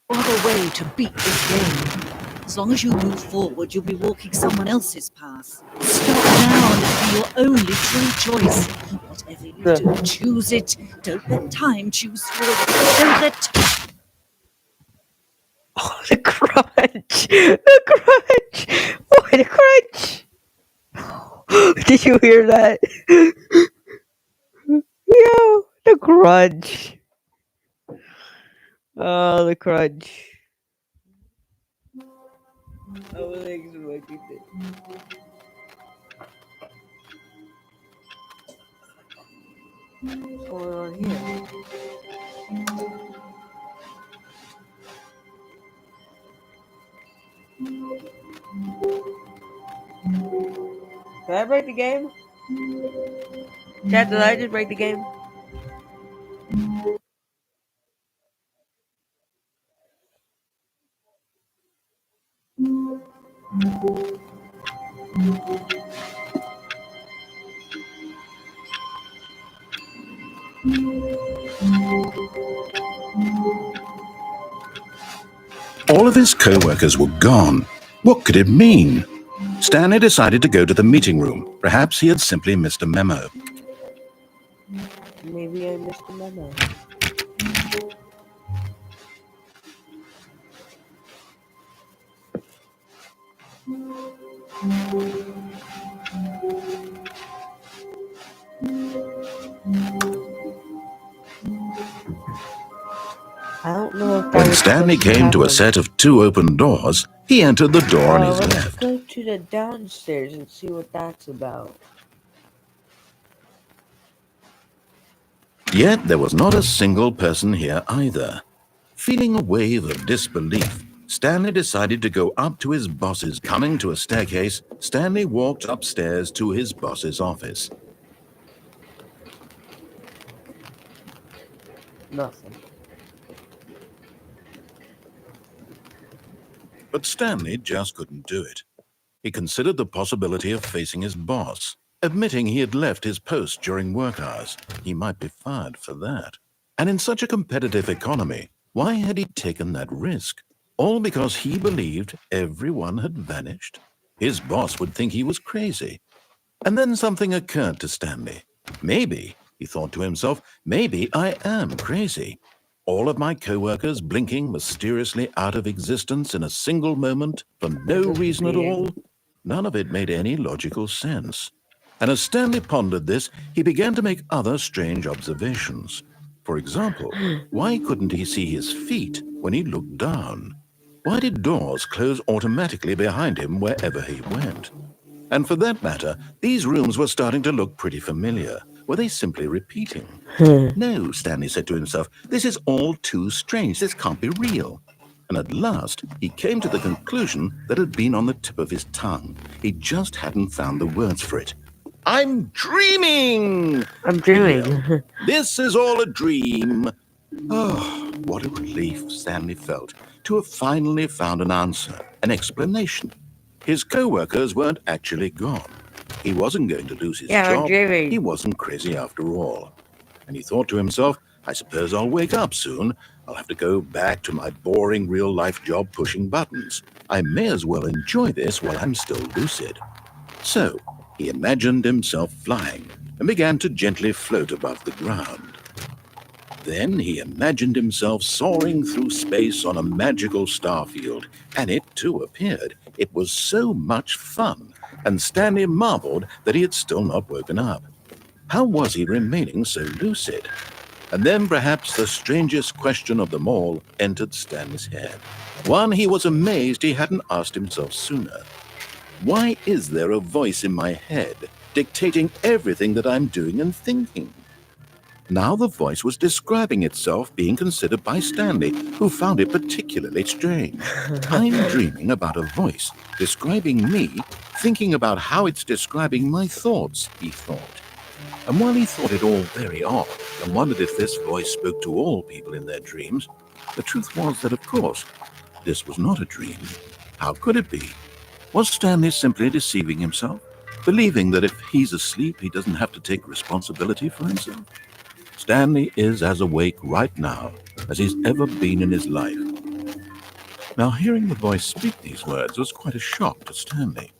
other way to beat this game. As long as you move forward, you'll be walking someone else's path. Stop now and it'll be your only true choice. Whatever you do, choose it. Don't let time choose for you. Don't let... Oh, the crunch! The crunch! Oh, the crunch! Did you hear that? Yo, the crunch. Oh, the crunch. I was expecting it. What's going on here? Did I break the game? Chat, did I just break the game? All of his co-workers were gone. What could it mean? Stanley decided to go to the meeting room. Perhaps he had simply missed a memo. Maybe I missed the memo. I don't know if When Stanley came to a set of 2 open doors, he entered the door on his let's left. go to the downstairs and see what that's about. Yet there was not a single person here either. Feeling a wave of disbelief, Stanley decided to go up to his boss's. Coming to a staircase, Stanley walked upstairs to his boss's office. Nothing. But Stanley just couldn't do it. He considered the possibility of facing his boss. Admitting he had left his post during work hours, he might be fired for that. And in such a competitive economy, why had he taken that risk? All because he believed everyone had vanished? His boss would think he was crazy. And then something occurred to Stanley. Maybe, he thought to himself, maybe I am crazy. All of my co-workers blinking mysteriously out of existence in a single moment for no reason at all. None of it made any logical sense. And as Stanley pondered this, he began to make other strange observations. For example, why couldn't he see his feet when he looked down? Why did doors close automatically behind him wherever he went? And for that matter, these rooms were starting to look pretty familiar. Were they simply repeating? No, Stanley said to himself, this is all too strange. This can't be real. And at last, he came to the conclusion that had been on the tip of his tongue. He just hadn't found the words for it. I'm dreaming! I'm dreaming. This is all a dream. Oh, what a relief Stanley felt to have finally found an answer, an explanation. His co-workers weren't actually gone. He wasn't going to lose his job. He wasn't crazy after all. And he thought to himself, I suppose I'll wake up soon. I'll have to go back to my boring real-life job pushing buttons. I may as well enjoy this while I'm still lucid. So, he imagined himself flying and began to gently float above the ground. Then he imagined himself soaring through space on a magical starfield, and it too appeared. It was so much fun, and Stanley marveled that he had still not woken up. How was he remaining so lucid? And then perhaps the strangest question of them all entered Stanley's head. One he was amazed he hadn't asked himself sooner. Why is there a voice in my head dictating everything that I'm doing and thinking? Now the voice was describing itself being considered by Stanley, who found it particularly strange. I'm dreaming about a voice describing me, thinking about how it's describing my thoughts, he thought. And while he thought it all very odd and wondered if this voice spoke to all people in their dreams, the truth was that, of course, this was not a dream. How could it be? Was Stanley simply deceiving himself, believing that if he's asleep, he doesn't have to take responsibility for himself? Stanley is as awake right now as he's ever been in his life. Now, hearing the voice speak these words was quite a shock to Stanley.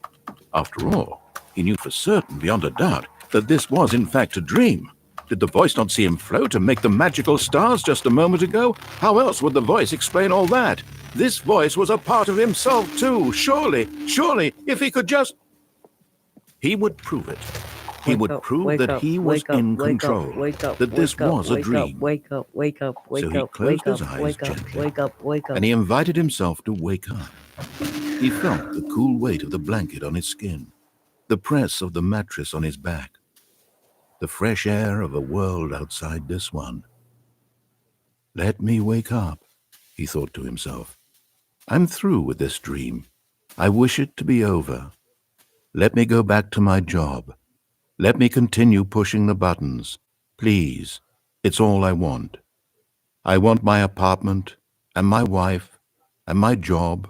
After all, he knew for certain, beyond a doubt, that this was in fact a dream. Did the voice not see him float and make the magical stars just a moment ago? How else would the voice explain all that? This voice was a part of himself too. Surely, if he could just... He would prove it. He would prove that he was in control, that this was a dream. So he closed his eyes gently, and he invited himself to wake up. He felt the cool weight of the blanket on his skin, the press of the mattress on his back, the fresh air of a world outside this one. Let me wake up, he thought to himself. I'm through with this dream. I wish it to be over. Let me go back to my job. Let me continue pushing the buttons. Please, it's all I want. I want my apartment and my wife and my job.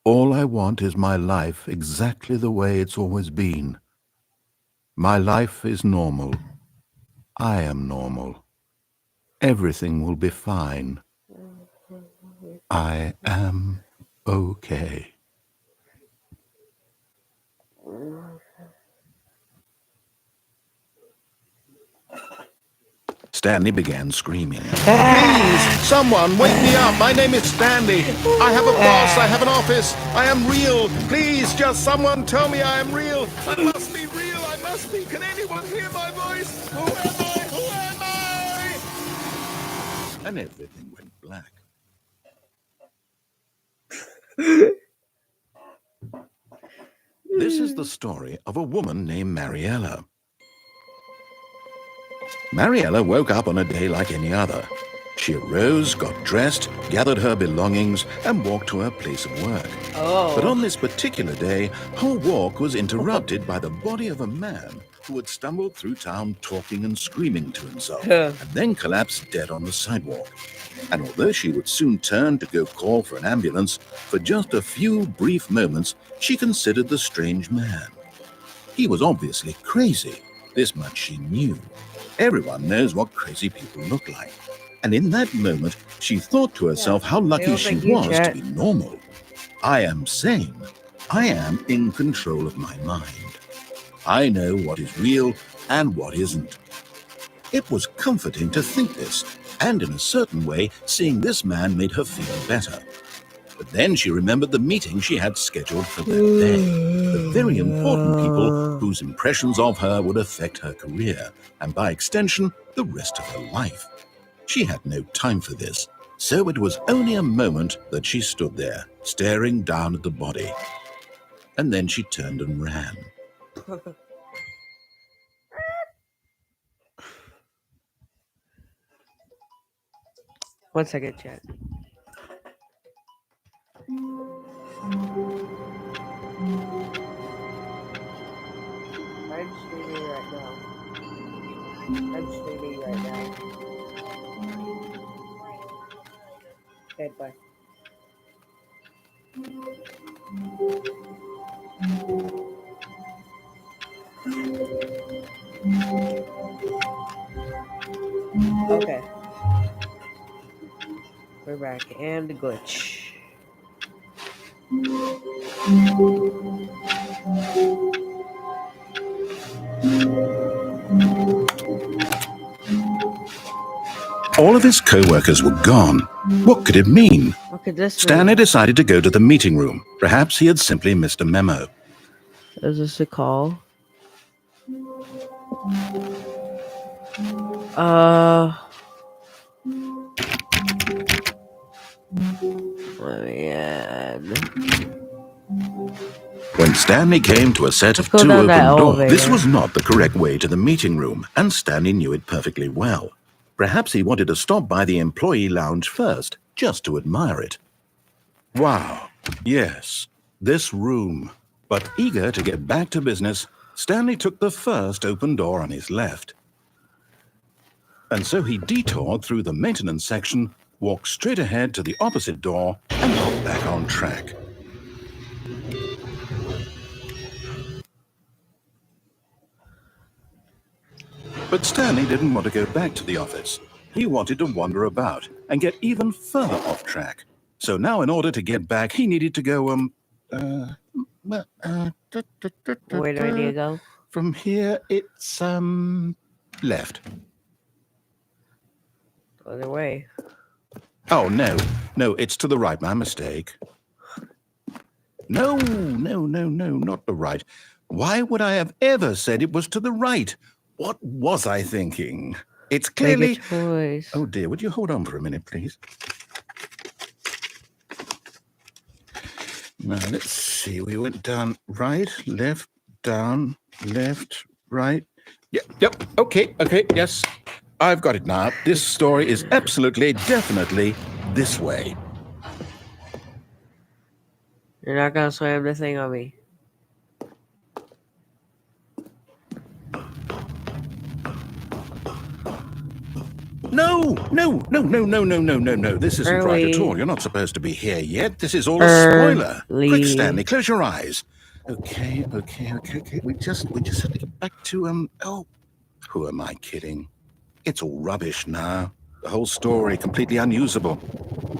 All I want is my life exactly the way it's always been. My life is normal. I am normal. Everything will be fine. I am okay. Stanley began screaming. Please, someone, wake me up. My name is Stanley. I have a boss. I have an office. I am real. Please, just someone tell me I am real. I must be real. I must be. Can anyone hear my voice? Who am I? Who am I? And everything went black. This is the story of a woman named Mariella. Mariella woke up on a day like any other. She arose, got dressed, gathered her belongings, and walked to her place of work. But on this particular day, her walk was interrupted by the body of a man who had stumbled through town talking and screaming to himself, and then collapsed dead on the sidewalk. And although she would soon turn to go call for an ambulance, for just a few brief moments, she considered the strange man. He was obviously crazy. This much she knew. Everyone knows what crazy people look like. And in that moment, she thought to herself how lucky she was to be normal. I am sane. I am in control of my mind. I know what is real and what isn't. It was comforting to think this, and in a certain way, seeing this man made her feel better. But then she remembered the meeting she had scheduled for that day. The very important people whose impressions of her would affect her career, and by extension, the rest of her life. She had no time for this, so it was only a moment that she stood there, staring down at the body. And then she turned and ran. 1 second, chat. I'm streaming right now. Okay, bye. Okay. We're back, and the glitch. All of his co-workers were gone. What could it mean? What could this Stanley mean? decided to go to the meeting room. Perhaps he had simply missed a memo. Is this a call? Man. When Stanley came to a set of Let's go two down that open doors, this elevator. was not the correct way to the meeting room, and Stanley knew it perfectly well. Perhaps he wanted to stop by the employee lounge first, just to admire it. Wow, yes, this room. But eager to get back to business, Stanley took the first open door on his left. And so he detoured through the maintenance section, walked straight ahead to the opposite door, and got back on track. But Stanley didn't want to go back to the office. He wanted to wander about and get even further off track. So now, in order to get back, he needed to go, Where do I need to go? from here, it's, left. The other way. Oh, no, it's to the right, my mistake. No, not the right. Why would I have ever said it was to the right? What was I thinking? It's clearly... Make a choice. Oh dear, would you hold on for a minute, please? Now, let's see. We went down right, left, down, left, right. Yep, okay, yes. I've got it now. This story is absolutely, definitely this way. You're not gonna slam the thing on me. No. This isn't right Early. at all. You're not supposed to be here yet. This is all a spoiler. Early. Quick, Stanley, close your eyes. Okay. We just have to get back to, oh, who am I kidding? It's all rubbish now. The whole story completely unusable.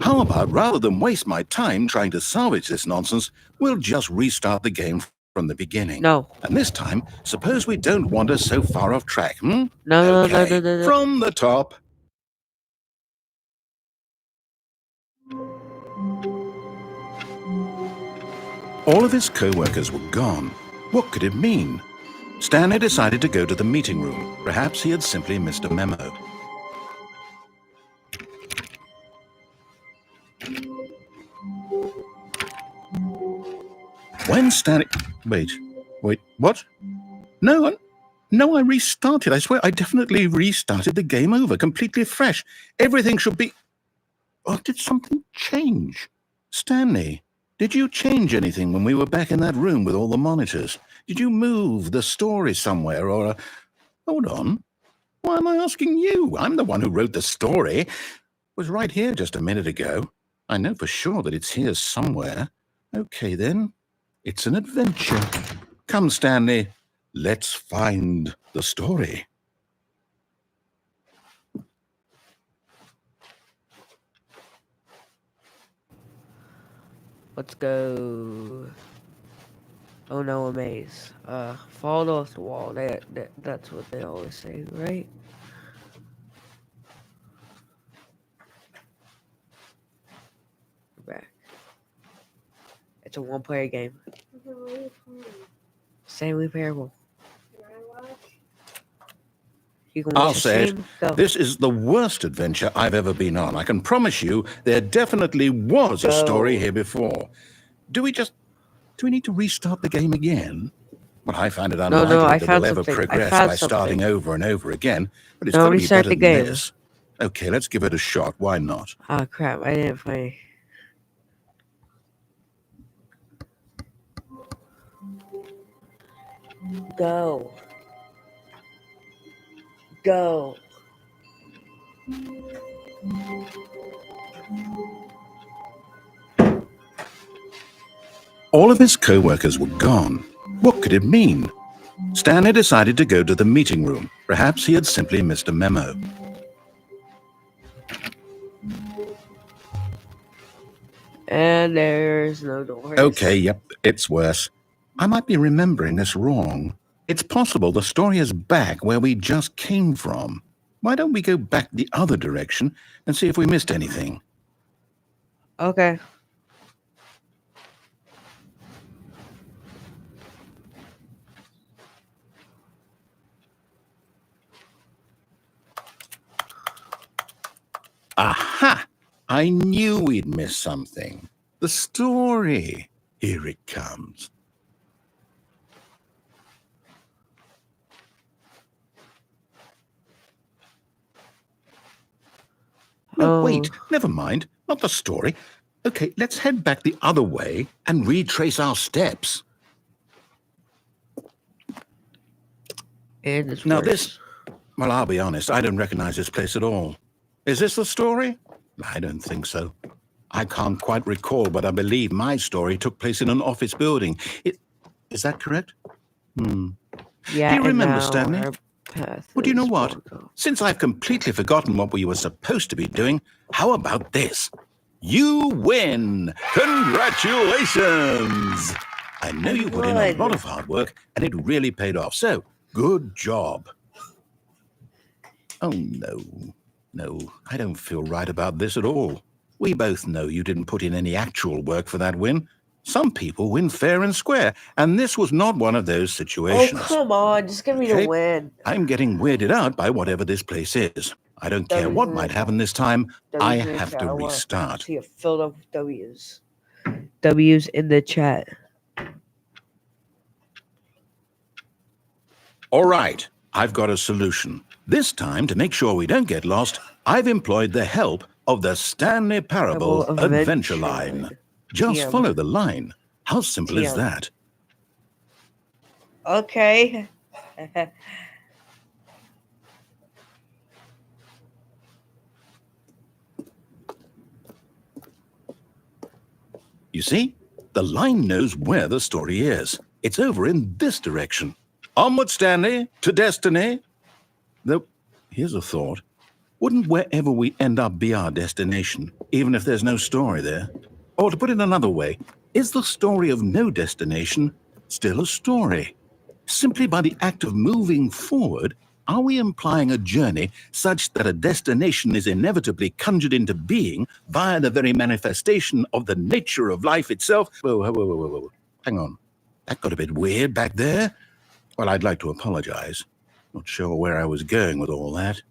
How about, rather than waste my time trying to salvage this nonsense, we'll just restart the game from the beginning. No. And this time, suppose we don't wander so far off track, hmm? No. From the top. All of his co-workers were gone. What could it mean? Stanley decided to go to the meeting room. Perhaps he had simply missed a memo. When Stanley... Wait, what? No, I restarted. I swear, I definitely restarted the game over, completely fresh. Everything should be... Oh, did something change? Stanley, did you change anything when we were back in that room with all the monitors? Did you move the story somewhere, or... Hold on. Why am I asking you? I'm the one who wrote the story. It was right here just a minute ago. I know for sure that it's here somewhere. Okay, then. It's an adventure. Come, Stanley. Let's find the story. Let's go. Oh no, a maze. Fall off the wall. That's what they always say, right? We're back. It's a one-player game. Stanley Parable. You can watch I'll the say it. stream. Go. This is the worst adventure I've ever been on. I can promise you there definitely was a story here before. Do we need to restart the game again? Well, I find it unlikely I that found we'll ever something. progress by starting over and over again. But it's No, got to be restart better the than game. this. Okay, let's give it a shot. Why not? Oh crap! I didn't find. Go. All of his co-workers were gone. What could it mean? Stanley decided to go to the meeting room. Perhaps he had simply missed a memo. And there's no door. Okay, yep, it's worse. I might be remembering this wrong. It's possible the story is back where we just came from. Why don't we go back the other direction and see if we missed anything? Okay. Aha! I knew we'd miss something. The story. Here it comes. No, Oh. wait, never mind. Not the story. Okay, let's head back the other way and retrace our steps. And it's Now worse. Well, I'll be honest, I don't recognize this place at all. Is this the story? I don't think so. I can't quite recall, but I believe my story took place in an office building. Is that correct? Yeah, Do you and remember, now Stanley? our path Well, do you know is what? blocked off. Since I've completely forgotten what we were supposed to be doing, how about this? You win! Congratulations! I know you put in a lot of hard work, and it really paid off, so good job. Oh, no. No, I don't feel right about this at all. We both know you didn't put in any actual work for that win. Some people win fair and square, and this was not one of those situations. Oh, come on. Just give me the Okay. win. I'm getting weirded out by whatever this place is. I don't care W's what in might the happen this time. I W's in the have chat. to I wanna restart. See it filled up with W's. W's in the chat. All right, I've got a solution. This time, to make sure we don't get lost, I've employed the help of the Stanley Parable Adventure Line. Just TM. follow the line. How simple is TM. that? Okay. You see, the line knows where the story is. It's over in this direction. Onward, Stanley, to destiny. Though, here's a thought. Wouldn't wherever we end up be our destination, even if there's no story there? Or to put it another way, is the story of no destination still a story? Simply by the act of moving forward, are we implying a journey such that a destination is inevitably conjured into being via the very manifestation of the nature of life itself? Whoa. Hang on. That got a bit weird back there. Well, I'd like to apologize. Not sure where I was going with all that.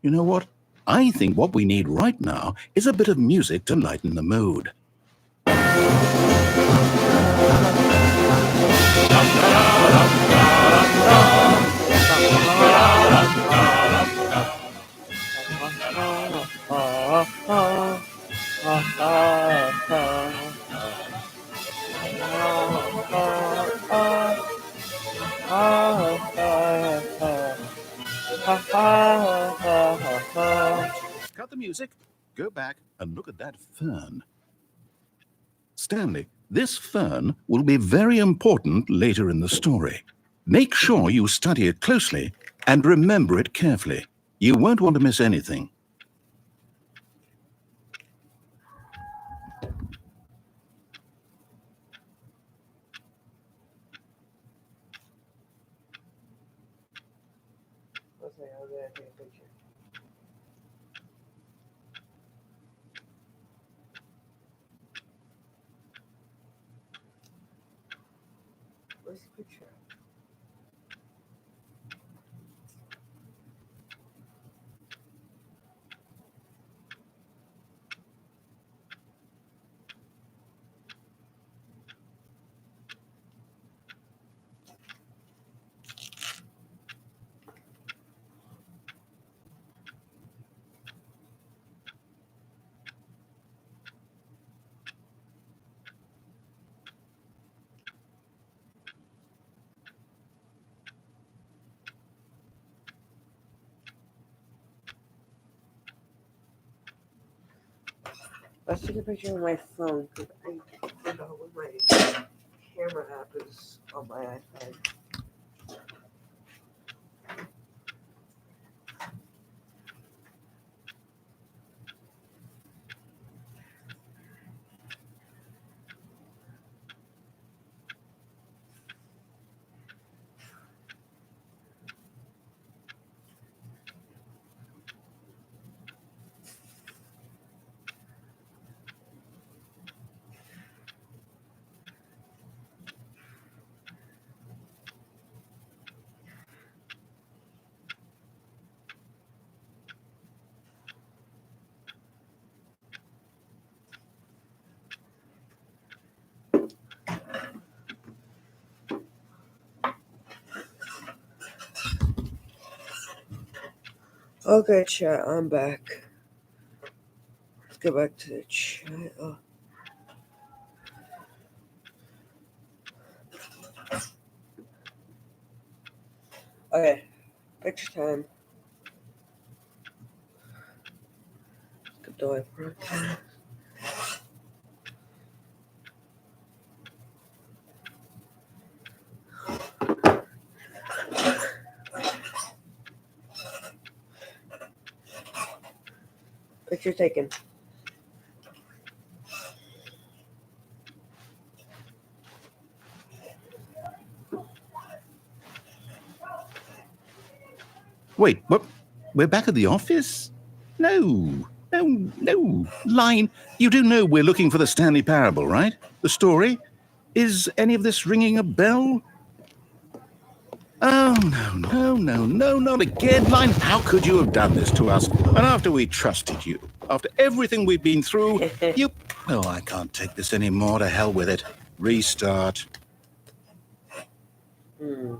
You know what? I think what we need right now is a bit of music to lighten the mood. Cut the music, go back and look at that fern. Stanley, this fern will be very important later in the story. Make sure you study it closely and remember it carefully. You won't want to miss anything. Where's the picture? Let's take a picture of my phone because I forgot what my camera app is on my iPad. Okay, chat, I'm back. Let's go back to the chat. Okay, picture time. Good day, broadcast. Picture taken. Wait, what? We're back at the office? No. Line, you do know we're looking for the Stanley Parable, right? The story? Is any of this ringing a bell? Oh, no, not again, Line. How could you have done this to us? And after we trusted you, after everything we've been through, you... Oh, I can't take this anymore. To hell with it. Restart. You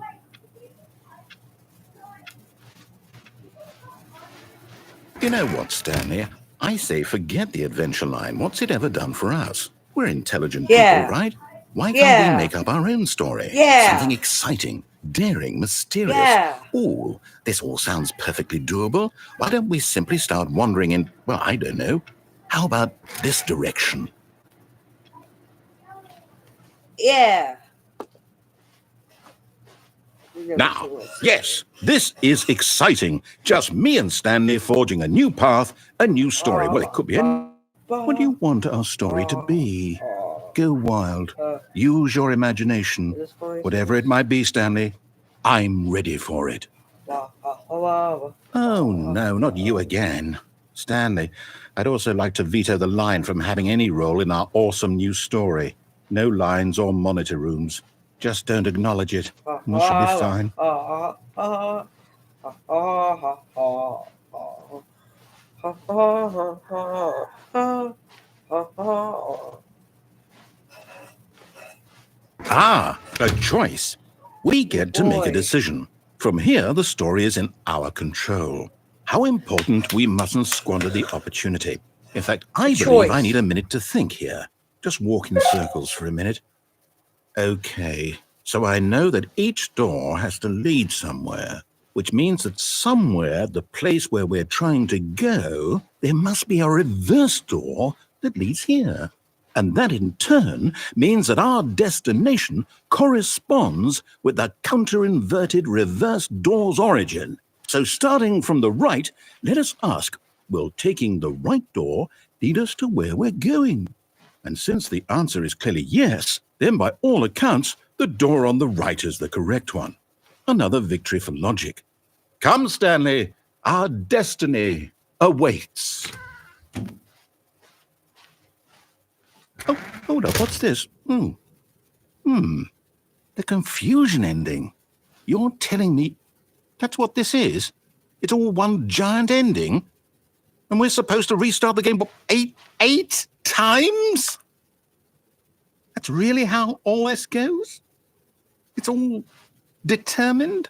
know what, Stanley? I say forget the adventure line. What's it ever done for us? We're intelligent people, right? Why can't we make up our own story? Something exciting, daring, mysterious. Ooh, this all sounds perfectly doable. Why don't we simply start wandering in, well, I don't know. How about this direction? Yeah. Now, yes, this is exciting. Just me and Stanley forging a new path, a new story. Well, it could be any... What do you want our story to be? Go wild. Use your imagination. Whatever it might be, Stanley, I'm ready for it. Oh, no, not you again. Stanley, I'd also like to veto the line from having any role in our awesome new story. No lines or monitor rooms. Just don't acknowledge it. We should be fine. Ah, a choice. We get to make a decision. From here, the story is in our control. How important we mustn't squander the opportunity. In fact, I believe I need a minute to think here. Just walk in circles for a minute. Okay, so I know that each door has to lead somewhere, which means that somewhere, the place where we're trying to go, there must be a reverse door that leads here. And that in turn means that our destination corresponds with the counter-inverted reverse door's origin. So starting from the right, let us ask, will taking the right door lead us to where we're going? And since the answer is clearly yes, then by all accounts, the door on the right is the correct one. Another victory for logic. Come, Stanley, our destiny awaits. Oh, hold up, what's this? The confusion ending. You're telling me that's what this is? It's all one giant ending? And we're supposed to restart the game, what, eight times? That's really how all this goes? It's all determined?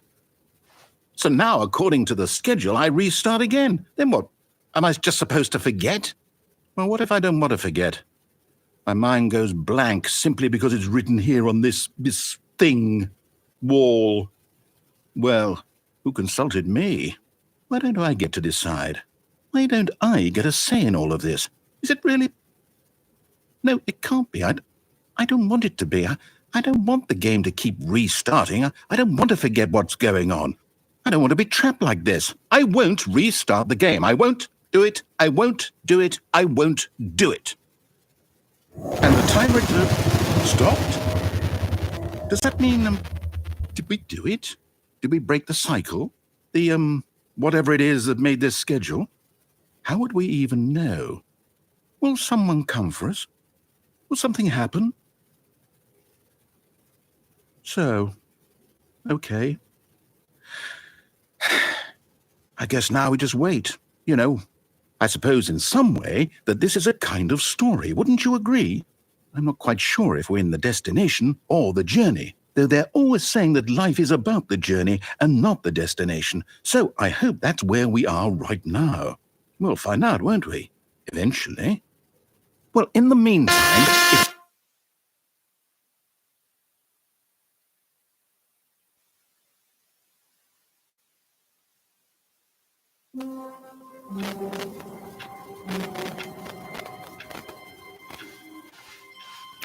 So now, according to the schedule, I restart again. Then what? Am I just supposed to forget? Well, what if I don't want to forget? My mind goes blank simply because it's written here on this thing, wall. Well, who consulted me? Why don't I get to decide? Why don't I get a say in all of this? Is it really? No, it can't be. I don't want it to be. I don't want the game to keep restarting. I don't want to forget what's going on. I don't want to be trapped like this. I won't restart the game. I won't do it. I won't do it. I won't do it. And the timer stopped? Does that mean, did we do it? Did we break the cycle? The, whatever it is that made this schedule? How would we even know? Will someone come for us? Will something happen? So, okay. I guess now we just wait. You know, I suppose in some way that this is a kind of story. Wouldn't you agree? I'm not quite sure if we're in the destination or the journey. though they're always saying that life is about the journey and not the destination. So I hope that's where we are right now. We'll find out, won't we? Eventually. Well, in the meantime, if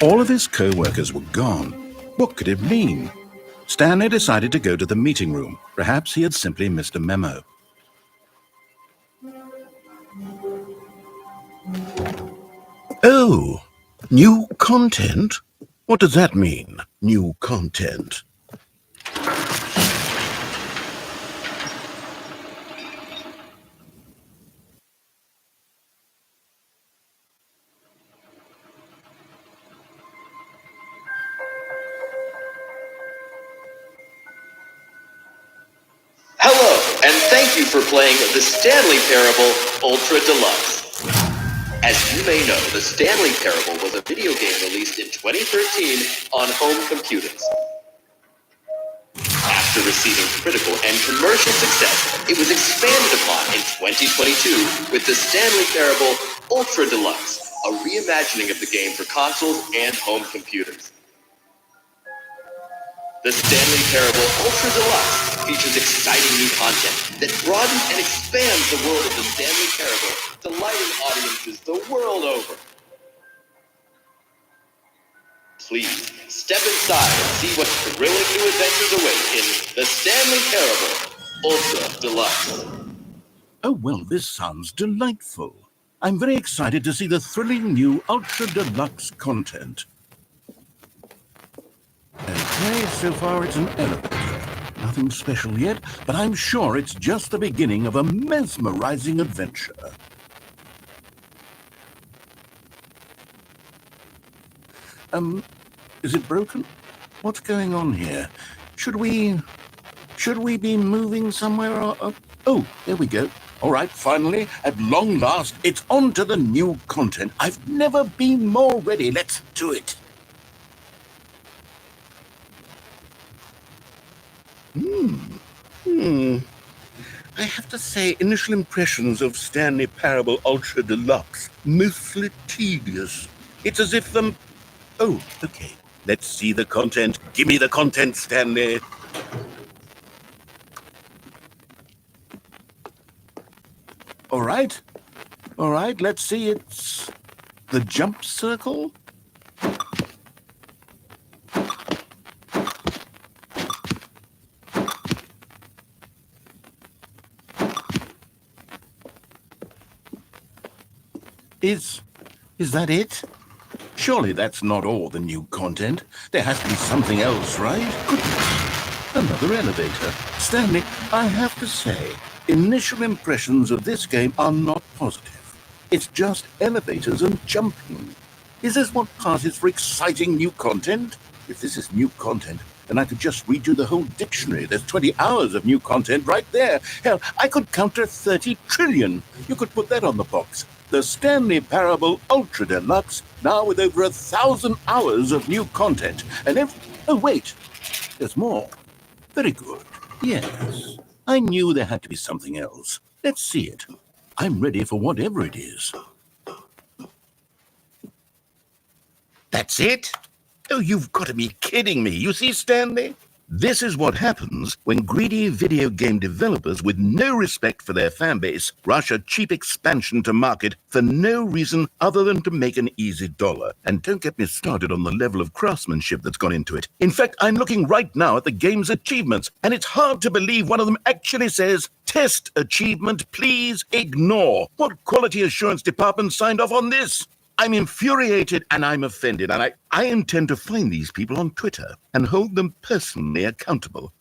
all of his co-workers were gone, what could it mean? Stanley decided to go to the meeting room. Perhaps he had simply missed a memo. Oh, new content? What does that mean, new content? Hello, and thank you for playing the Stanley Parable Ultra Deluxe. As you may know, the Stanley Parable was a video game released in 2013 on home computers. After receiving critical and commercial success, it was expanded upon in 2022 with the Stanley Parable Ultra Deluxe, a reimagining of the game for consoles and home computers. The Stanley Parable Ultra Deluxe features exciting new content that broadens and expands the world of the Stanley Parable, delighting audiences the world over. Please step inside and see what thrilling new adventures await in the Stanley Parable Ultra Deluxe. Oh, well, this sounds delightful. I'm very excited to see the thrilling new Ultra Deluxe content. Okay, so far it's an elevator. Nothing special yet, but I'm sure it's just the beginning of a mesmerizing adventure. Is it broken? What's going on here? Should we be moving somewhere? Oh, there we go. All right, finally, at long last, it's on to the new content. I've never been more ready. Let's do it. I have to say, initial impressions of Stanley Parable Ultra Deluxe, mostly tedious. It's as if the... Oh, okay. Let's see the content. Give me the content, Stanley. All right, let's see. It's the jump circle. Is that it? Surely that's not all the new content. There has to be something else, right? Goodness, another elevator. Stanley, I have to say, initial impressions of this game are not positive. It's just elevators and jumping. Is this what passes for exciting new content? If this is new content, then I could just read you the whole dictionary. There's 20 hours of new content right there. Hell, I could counter 30 trillion. You could put that on the box. The Stanley Parable Ultra Deluxe, now with over 1,000 hours of new content. And oh, wait, there's more. Very good. Yes, I knew there had to be something else. Let's see it. I'm ready for whatever it is. That's it? Oh, you've got to be kidding me. You see, Stanley? This is what happens when greedy video game developers with no respect for their fan base rush a cheap expansion to market for no reason other than to make an easy dollar. And don't get me started on the level of craftsmanship that's gone into it. In fact, I'm looking right now at the game's achievements, and it's hard to believe one of them actually says, "Test achievement, please ignore." What quality assurance department signed off on this? I'm infuriated and I'm offended, and I intend to find these people on Twitter and hold them personally accountable.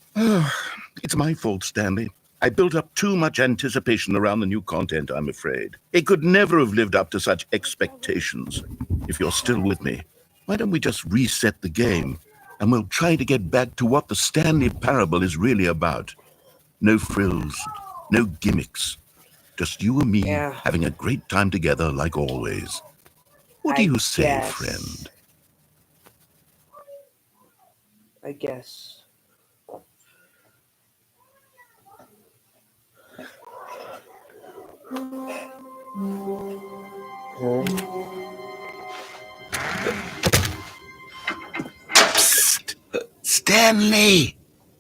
It's my fault, Stanley. I built up too much anticipation around the new content, I'm afraid. It could never have lived up to such expectations. If you're still with me, why don't we just reset the game, and we'll try to get back to what the Stanley Parable is really about. No frills, no gimmicks. Just you and me having a great time together like always. What do you say, friend? I guess. Psst! Stanley!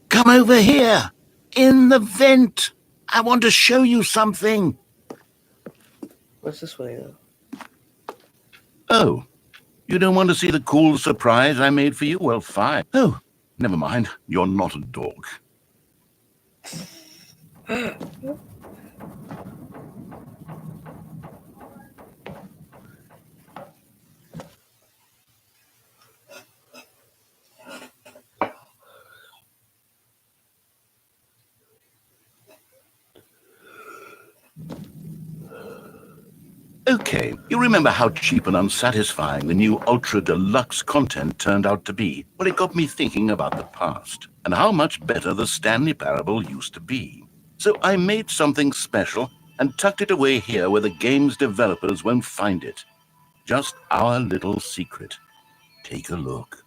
Come over here! In the vent! I want to show you something! What's this way, though? Oh, you don't want to see the cool surprise I made for you? Well, fine. Oh, never mind. You're not a dog. Okay, you remember how cheap and unsatisfying the new Ultra Deluxe content turned out to be? Well, it got me thinking about the past, and how much better the Stanley Parable used to be. So I made something special and tucked it away here where the game's developers won't find it. Just our little secret. Take a look.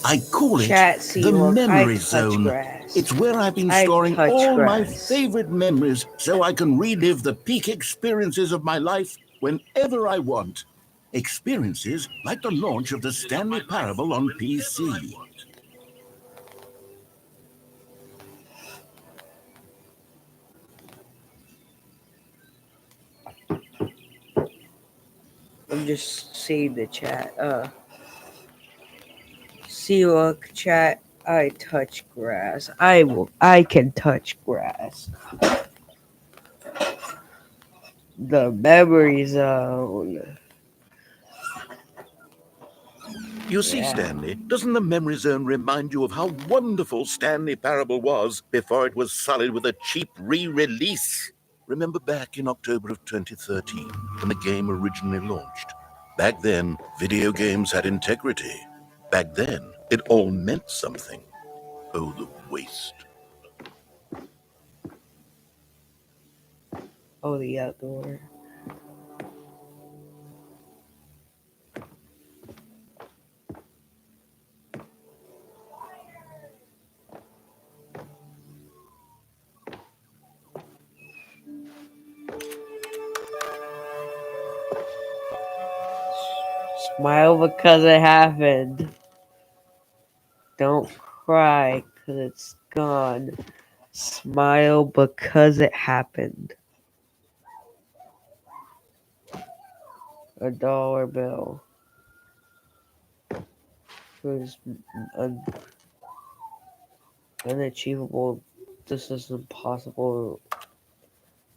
I call it Chat, see, the look, I memory touch zone. grass. It's where I've been I storing touch all my grass. favorite memories so I can relive the peak experiences of my life whenever I want. Experiences like the launch of the Stanley Parable on PC. I'm just seeing the chat. See, look, chat. I touch grass. I can touch grass. The memory zone. You see, Yeah. Stanley, doesn't the memory zone remind you of how wonderful Stanley Parable was before it was sullied with a cheap re-release? Remember back in October of 2013, when the game originally launched? Back then, video games had integrity. Back then, it all meant something. Oh, the waste. Oh, the outdoor. Smile because it happened. Don't cry because it's gone. Smile because it happened. $1 bill. Who's unachievable. This is impossible.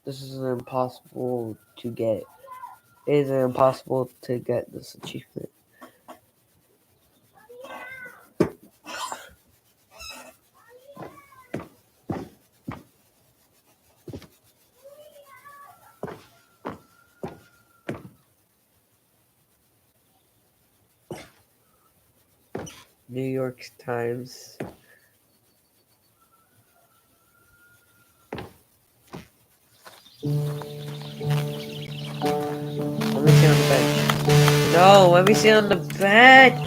This is impossible to get. It is impossible to get this achievement. New York Times. Let me see on the bench. No, let me see on the bench.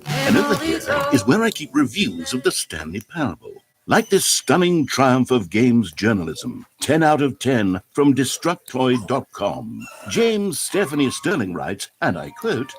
And over here is where I keep reviews of the Stanley Parable. Like this stunning triumph of games journalism, 10 out of 10 from Destructoid.com. James Stephanie Sterling writes, and I quote,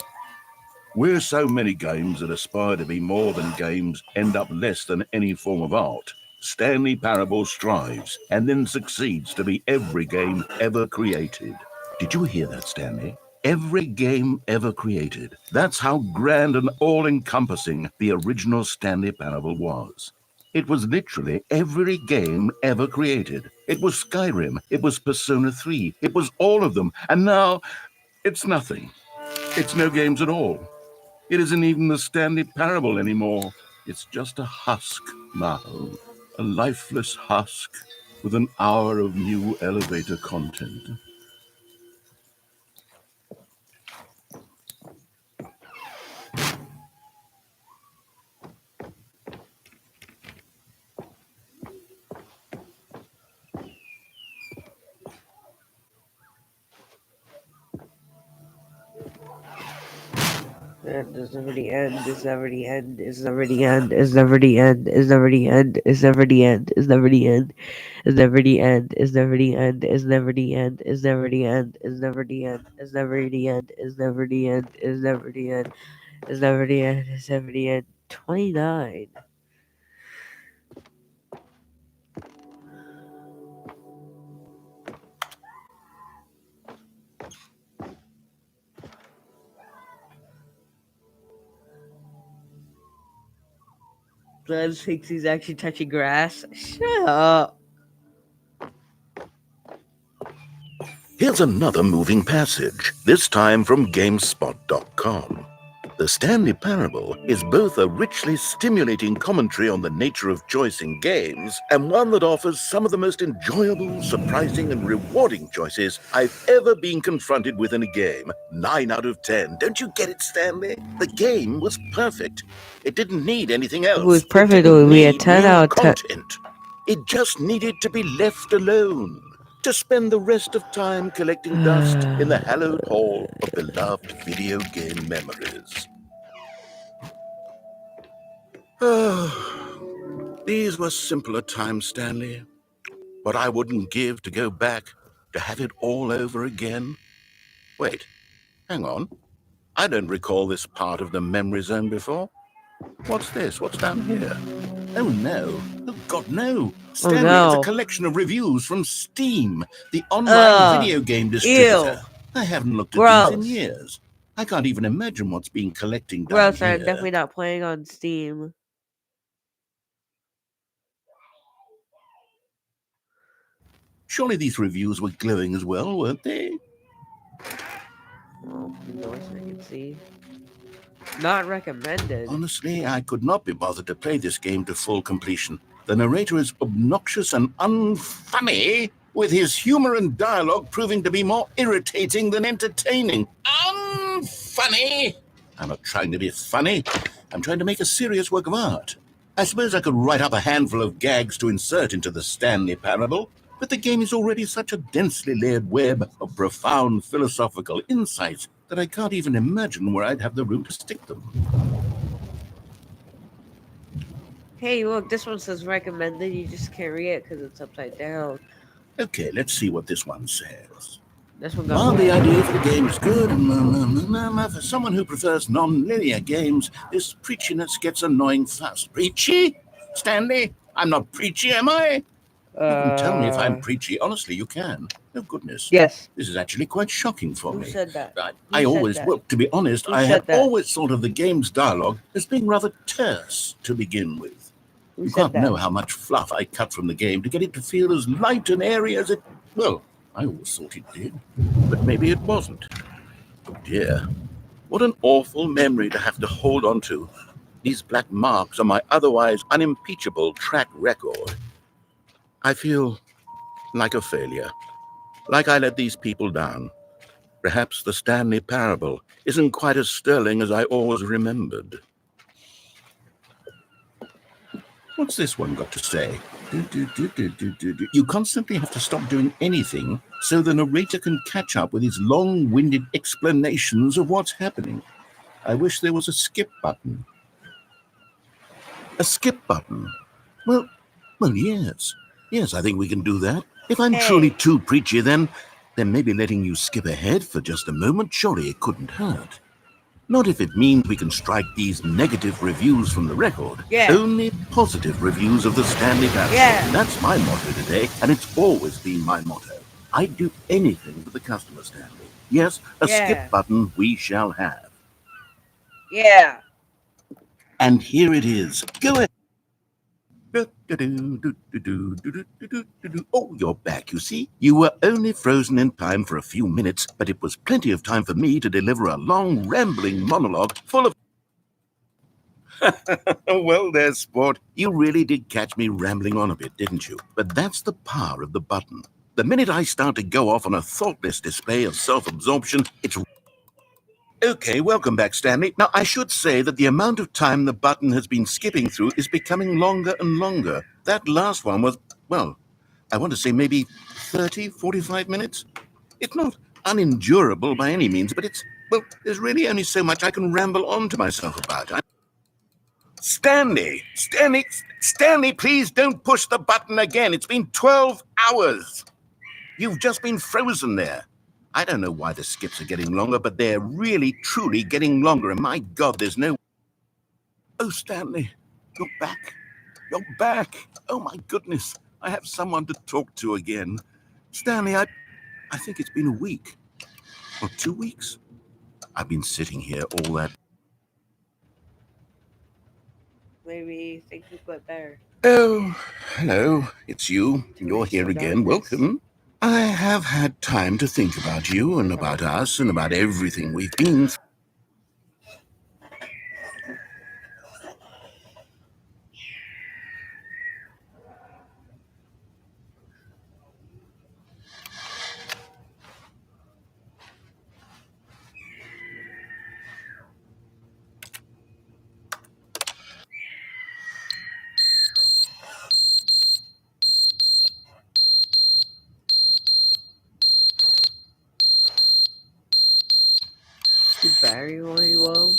"Where so many games that aspire to be more than games end up less than any form of art, Stanley Parable strives and then succeeds to be every game ever created." Did you hear that, Stanley? Every game ever created. That's how grand and all-encompassing the original Stanley Parable was. It was literally every game ever created. It was Skyrim, it was Persona 3, it was all of them, and now it's nothing. It's no games at all. It isn't even the Stanley Parable anymore. It's just a husk now, a lifeless husk with an hour of new elevator content. And is never the end, is never the end, is never the end, is never the end, is never the end, is never the end, is never the end, is never the end, is never the end, is never the end, is never the end, is never the end, is never the end, is never the end, is never the end, is never the end, is never the end. 29. Glenn thinks he's actually touching grass. Shut up. Here's another moving passage, this time from GameSpot.com. The Stanley Parable is both a richly stimulating commentary on the nature of choice in games and one that offers some of the most enjoyable, surprising, and rewarding choices I've ever been confronted with in a game. 9 out of 10. Don't you get it, Stanley? The game was perfect. It didn't need anything else. If it was perfect, it didn't would be a need 10 new out of 10. content. It just needed to be left alone, to spend the rest of time collecting dust in the hallowed hall of beloved video game memories. These were simpler times, Stanley. What I wouldn't give to go back, to have it all over again. Wait, hang on. I don't recall this part of the memory zone before. What's this? What's down here? Oh no. Oh God, no. Stanley, no. It's a collection of reviews from Steam, the online video game distributor. Ew. I haven't looked at Gross. these in years. I can't even imagine what's been collecting down Gross, here. I'm definitely not playing on Steam. Surely these reviews were glowing as well, weren't they? Oh, nice, I can see. Not recommended. Honestly, I could not be bothered to play this game to full completion. The narrator is obnoxious and unfunny, with his humor and dialogue proving to be more irritating than entertaining. Unfunny! I'm not trying to be funny. I'm trying to make a serious work of art. I suppose I could write up a handful of gags to insert into the Stanley Parable, but the game is already such a densely layered web of profound philosophical insights that I can't even imagine where I'd have the room to stick them. Hey, look, this one says recommended. You just can't read it because it's upside down. Okay, let's see what this one says. This one While got the idea for the game is good, for someone who prefers non-linear games, this preachiness gets annoying fast. Preachy? Stanley? I'm not preachy, am I? You can tell me if I'm preachy. Honestly, you can. Oh, goodness. Yes. This is actually quite shocking for Who me. said that? I always, that? well, to be honest, Who I said have that? always thought of the game's dialogue as being rather terse to begin with. Who You said can't that? know how much fluff I cut from the game to get it to feel as light and airy as it... Well, I always thought it did, but maybe it wasn't. Oh dear, what an awful memory to have to hold on to. These black marks on my otherwise unimpeachable track record. I feel like a failure, like I let these people down. Perhaps the Stanley Parable isn't quite as sterling as I always remembered. What's this one got to say? You constantly have to stop doing anything so the narrator can catch up with his long-winded explanations of what's happening. I wish there was a skip button. A skip button? Well, yes. Yes, I think we can do that. If I'm truly too preachy, then maybe letting you skip ahead for just a moment, surely it couldn't hurt. Not if it means we can strike these negative reviews from the record. Yeah. Only positive reviews of the Stanley Parable. Yeah. That's my motto today, and it's always been my motto. I'd do anything for the customer, Stanley. Yes, a skip button we shall have. Yeah. And here it is. Go ahead. Oh, you're back, you see? You were only frozen in time for a few minutes, but it was plenty of time for me to deliver a long, rambling monologue full of... Well, there, sport. You really did catch me rambling on a bit, didn't you? But that's the power of the button. The minute I start to go off on a thoughtless display of self-absorption, it's... Okay, welcome back, Stanley. Now, I should say that the amount of time the button has been skipping through is becoming longer and longer. That last one was, well, I want to say maybe 30, 45 minutes. It's not unendurable by any means, but well, there's really only so much I can ramble on to myself about. Stanley! Stanley, please don't push the button again. It's been 12 hours. You've just been frozen there. I don't know why the skips are getting longer, but they're really, truly getting longer, and my God, there's no... Oh, Stanley, you're back. You're back. Oh, my goodness. I have someone to talk to again. Stanley, I think it's been a week. Or 2 weeks. I've been sitting here all that... Maybe things would get better. Oh, hello. It's you. 2 You're weeks here of again. darkness. Welcome. I have had time to think about you and about us and about everything we've been through. Did Barry really well?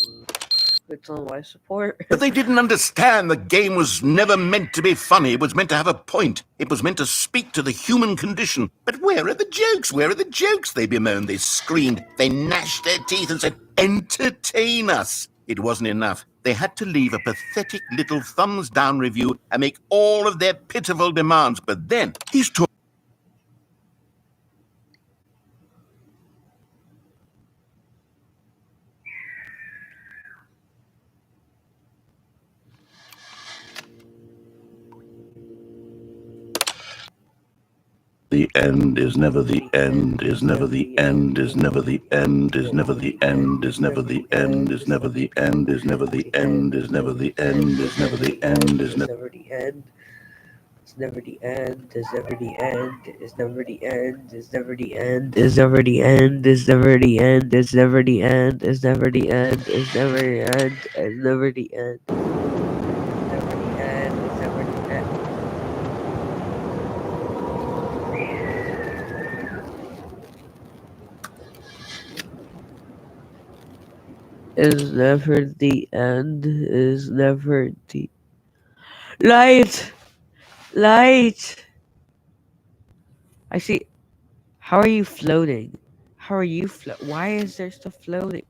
It's on life support. But they didn't understand the game was never meant to be funny. It was meant to have a point. It was meant to speak to the human condition. But where are the jokes? Where are the jokes? They bemoaned, they screamed, they gnashed their teeth and said, entertain us. It wasn't enough. They had to leave a pathetic little thumbs-down review and make all of their pitiful demands. But then he's talking. The end is never the end, is never the end, is never the end, is never the end, is never the end, is never the end, is never the end, is never the end, is never the end, is never the end. It's never the end. It's never the end. It's never the end. It's never the end. It's never the end. It's never the end. It's never the end. It's never the end. It's never the end. It's never the end. Never the end. It's never the end. Is never the end. Is never the light. Light. I see. How are you floating? How are you Why is there stuff floating?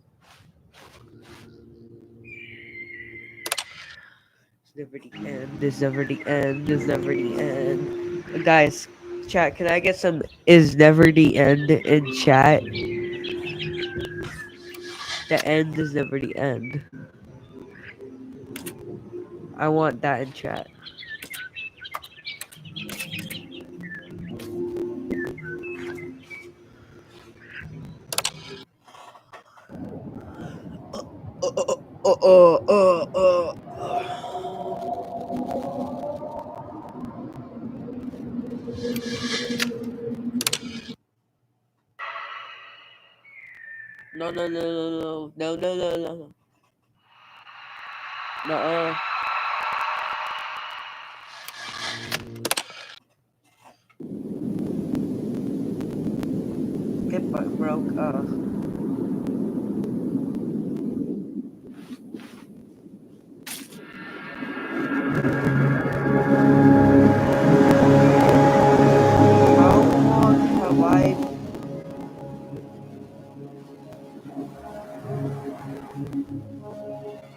It's never the end. It's never the end. It's never the end. Guys, chat. Can I get some? Is never the end in chat? The end is never the end. I want that in chat. No, no, no, no, no, no, no, no, no, no. Get broke. How long have I?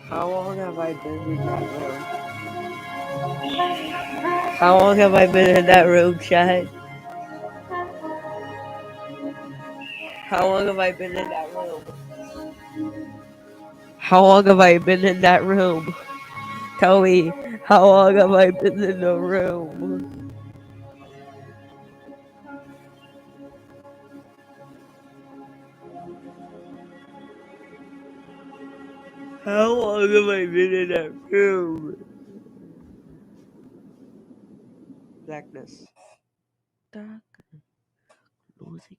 How long have I been in that room? How long have I been in that room, chat? How long have I been in that room? How long have I been in that room? Tell me, how long have I been in the room? How long have I been in that room? Blackness. Dark. Losing.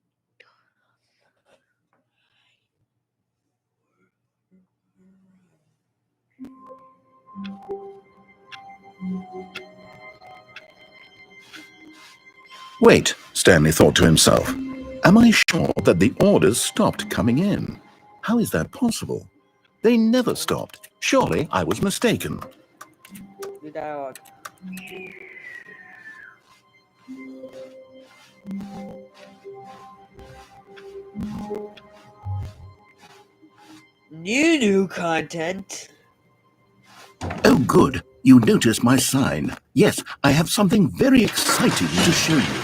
Wait, Stanley thought to himself. Am I sure that the orders stopped coming in? How is that possible? They never stopped. Surely I was mistaken. New dialogue. New content. Oh, good. You noticed my sign. Yes, I have something very exciting to show you.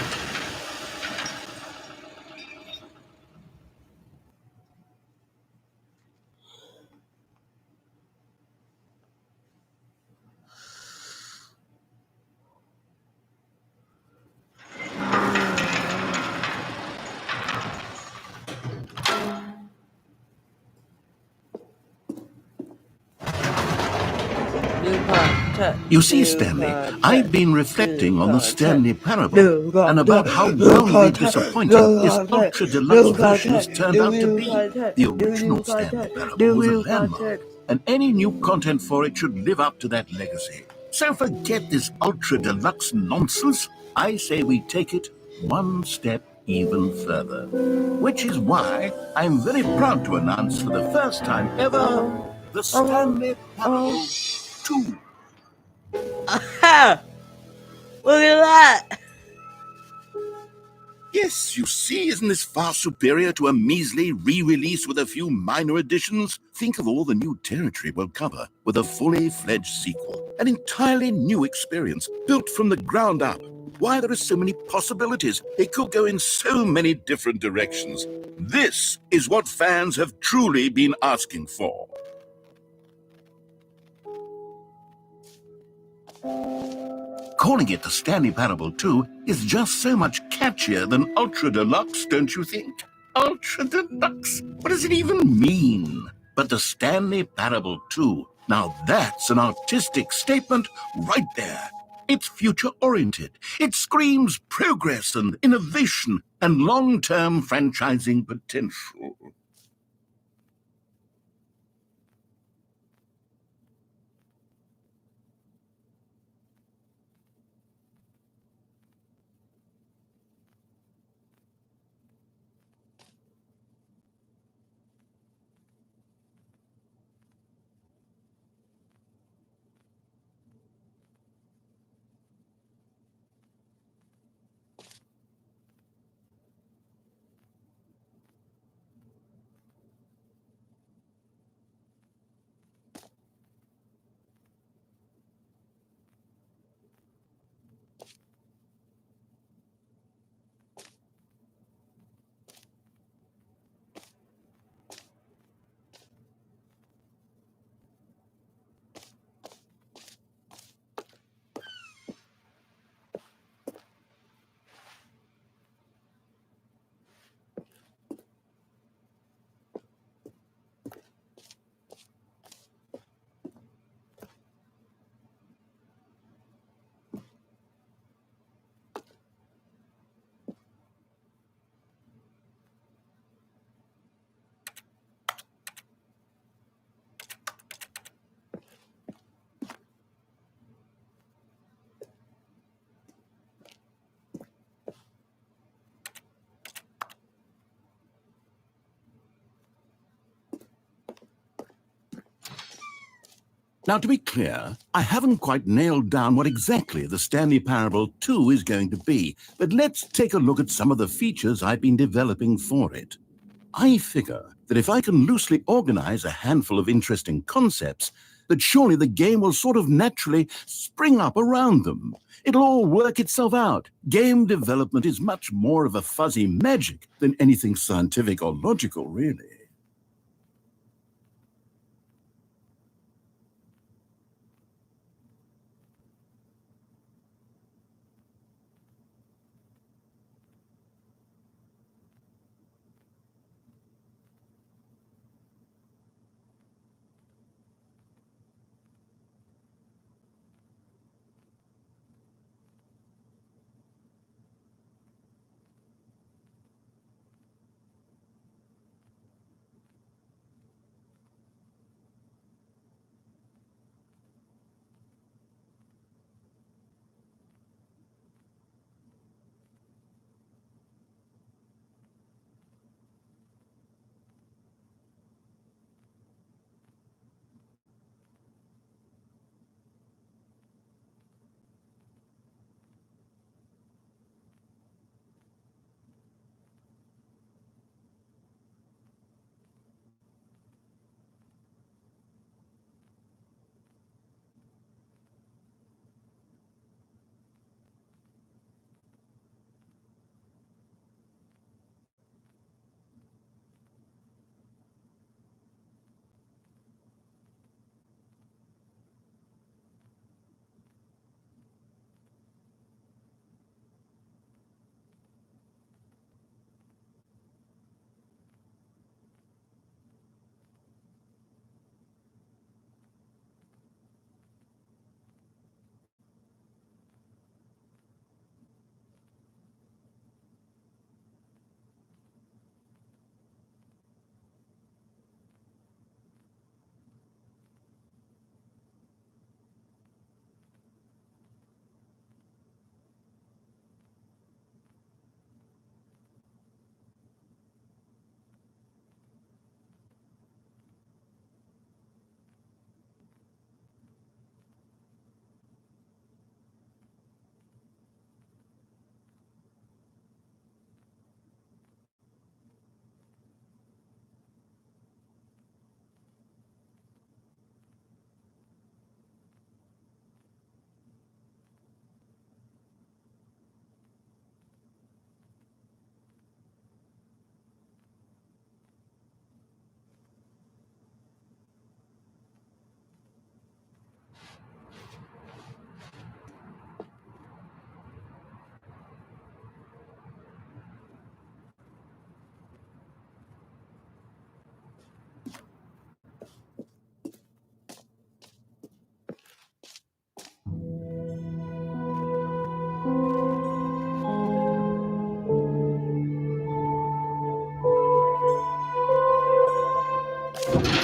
New content. You see, New Stanley, content. I've been New reflecting on the content. Stanley parable New and content. about how New roundly content. disappointing New its content. ultra-deluxe New versions content. turned out to New be. content. The New original Stanley content. parable was a New landmark, content. and any new content for it should live up to that legacy. So forget this ultra-deluxe nonsense. I say we take it one step even further. Which is why I'm very proud to announce for the first time ever the Stanley Parable 2. Aha! Look at that! Yes, you see, isn't this far superior to a measly re-release with a few minor additions? Think of all the new territory we'll cover with a fully fledged sequel. An entirely new experience, built from the ground up. Why, there are so many possibilities. It could go in so many different directions. This is what fans have truly been asking for. Calling it the Stanley Parable 2 is just so much catchier than Ultra Deluxe, don't you think? Ultra Deluxe? What does it even mean? But the Stanley Parable 2, now that's an artistic statement right there. It's future-oriented. It screams progress and innovation and long-term franchising potential. Now, to be clear, I haven't quite nailed down what exactly the Stanley Parable 2 is going to be, but let's take a look at some of the features I've been developing for it. I figure that if I can loosely organize a handful of interesting concepts, that surely the game will sort of naturally spring up around them. It'll all work itself out. Game development is much more of a fuzzy magic than anything scientific or logical, really.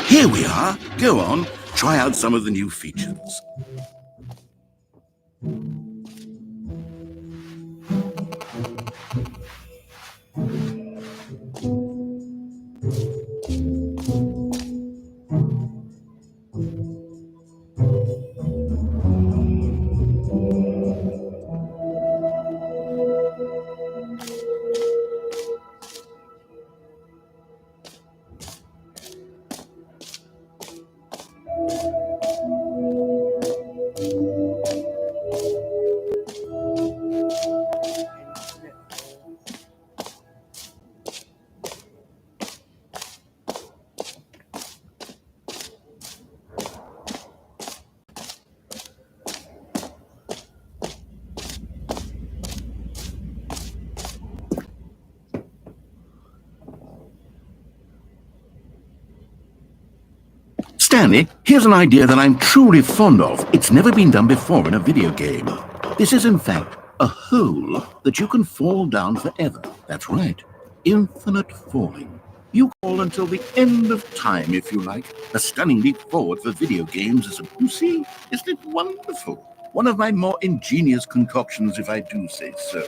Here we are. Go on, try out some of the new features. Stanley, here's an idea that I'm truly fond of. It's never been done before in a video game. This is, in fact, a hole that you can fall down forever. That's right. Infinite falling. You fall until the end of time, if you like. A stunning leap forward for video games, isn't it? You see, isn't it wonderful? One of my more ingenious concoctions, if I do say so.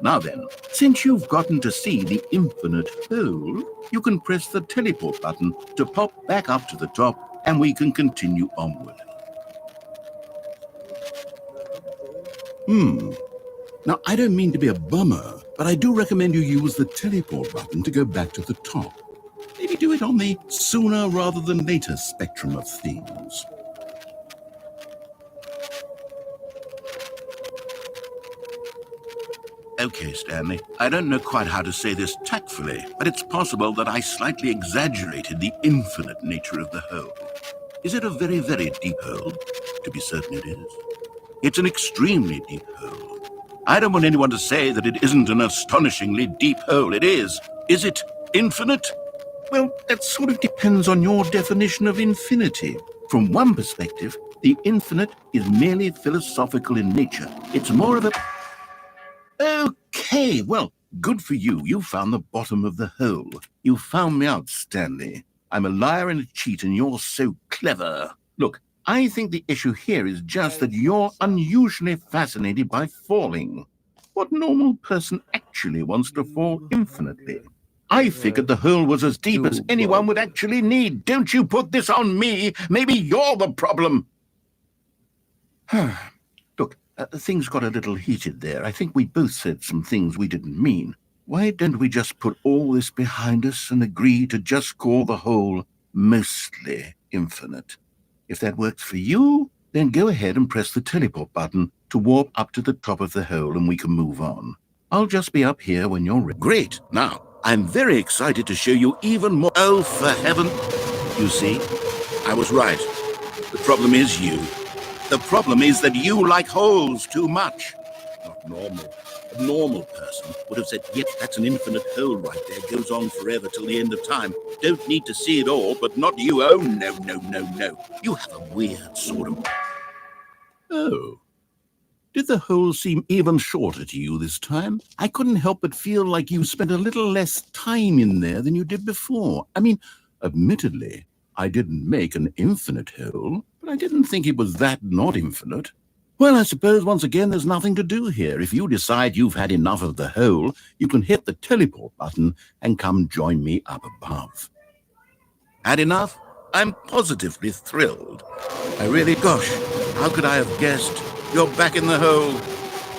Now then, since you've gotten to see the infinite hole, you can press the teleport button to pop back up to the top, and we can continue onward. Now, I don't mean to be a bummer, but I do recommend you use the teleport button to go back to the top. Maybe do it on the sooner rather than later spectrum of things. Okay, Stanley, I don't know quite how to say this tactfully, but it's possible that I slightly exaggerated the infinite nature of the hole. Is it a very, very deep hole? To be certain it is. It's an extremely deep hole. I don't want anyone to say that it isn't an astonishingly deep hole. It is. Is it infinite? Well, that sort of depends on your definition of infinity. From one perspective, the infinite is merely philosophical in nature. It's more of a... Okay, well, good for you. You found the bottom of the hole. You found me out, Stanley. I'm a liar and a cheat, and you're so clever. Look, I think the issue here is just that you're unusually fascinated by falling. What normal person actually wants to fall infinitely? I figured the hole was as deep as anyone would actually need. Don't you put this on me. Maybe you're the problem. Look, things got a little heated there. I think we both said some things we didn't mean. Why don't we just put all this behind us and agree to just call the hole mostly infinite? If that works for you, then go ahead and press the teleport button to warp up to the top of the hole and we can move on. I'll just be up here when you're ready. Great! Now, I'm very excited to show you even more. Oh, for heaven! You see, I was right. The problem is you. The problem is that you like holes too much. Not normal. A normal person would have said, yep, that's an infinite hole right there. Goes on forever till the end of time. Don't need to see it all, but not you. Oh, no, no, no, no. You have a weird sort of... Oh. Did the hole seem even shorter to you this time? I couldn't help but feel like you spent a little less time in there than you did before. I mean, admittedly, I didn't make an infinite hole, but I didn't think it was that not infinite. Well, I suppose once again there's nothing to do here. If you decide you've had enough of the hole, you can hit the teleport button and come join me up above. Had enough? I'm positively thrilled. I really, gosh, how could I have guessed? You're back in the hole.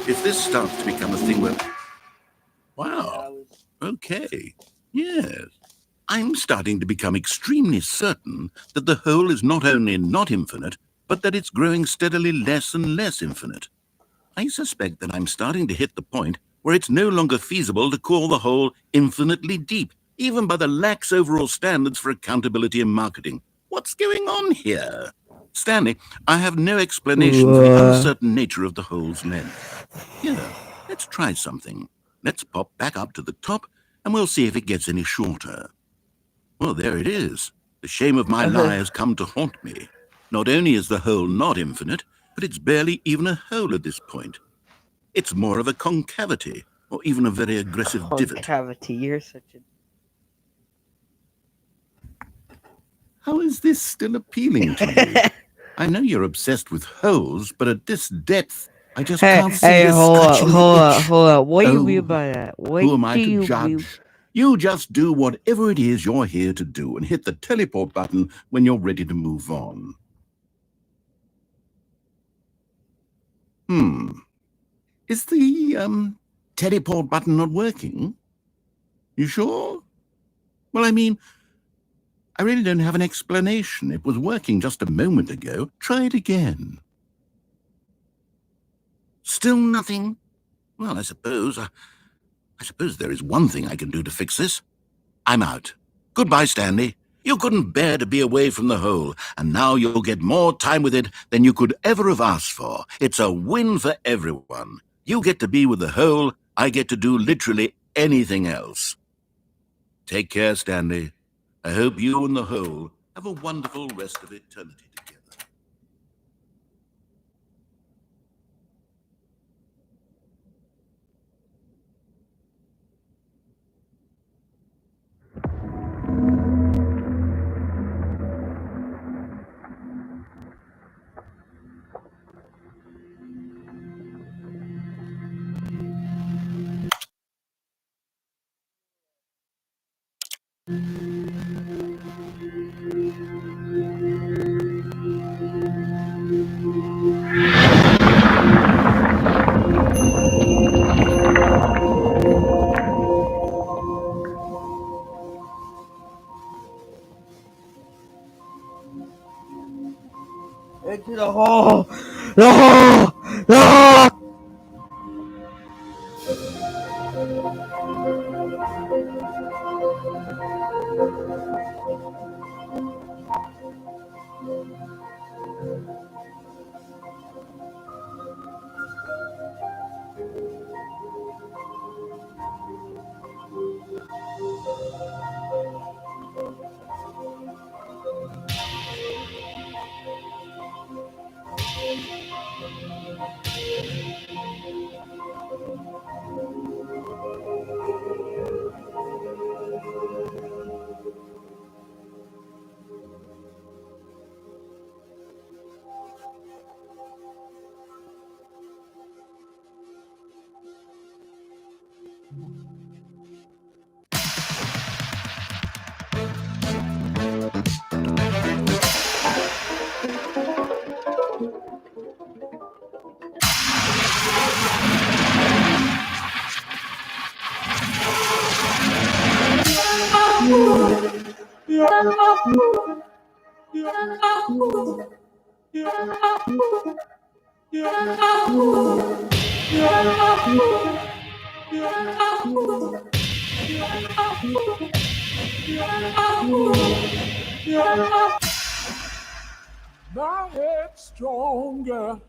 If this starts to become a thing where... Wow. Okay. Yes. I'm starting to become extremely certain that the hole is not only not infinite, but that it's growing steadily less and less infinite. I suspect that I'm starting to hit the point where it's no longer feasible to call the hole infinitely deep, even by the lax overall standards for accountability and marketing. What's going on here? Stanley, I have no explanation for the uncertain nature of the hole's length. Here, let's try something. Let's pop back up to the top, and we'll see if it gets any shorter. Well, there it is. The shame of my lie has come to haunt me. Not only is the hole not infinite, but it's barely even a hole at this point. It's more of a concavity, or even a very aggressive divot. Concavity, you're such a... How is this still appealing to you? I know you're obsessed with holes, but at this depth, I just Hey, can't see hey, this hold up, scratching the hold up, itch. hold up. What do you mean Oh, by that? What who am I do to you mean? judge? You just do whatever it is you're here to do and hit the teleport button when you're ready to move on. Is the teleport button not working? You sure? Well, I mean, I really don't have an explanation. It was working just a moment ago. Try it again. Still nothing? Well, I suppose there is one thing I can do to fix this. I'm out. Goodbye, Stanley. You couldn't bear to be away from the hole, and now you'll get more time with it than you could ever have asked for. It's a win for everyone. You get to be with the hole, I get to do literally anything else. Take care, Stanley. I hope you and the hole have a wonderful rest of eternity together. Into the hole! The hole! The hole! My head's stronger.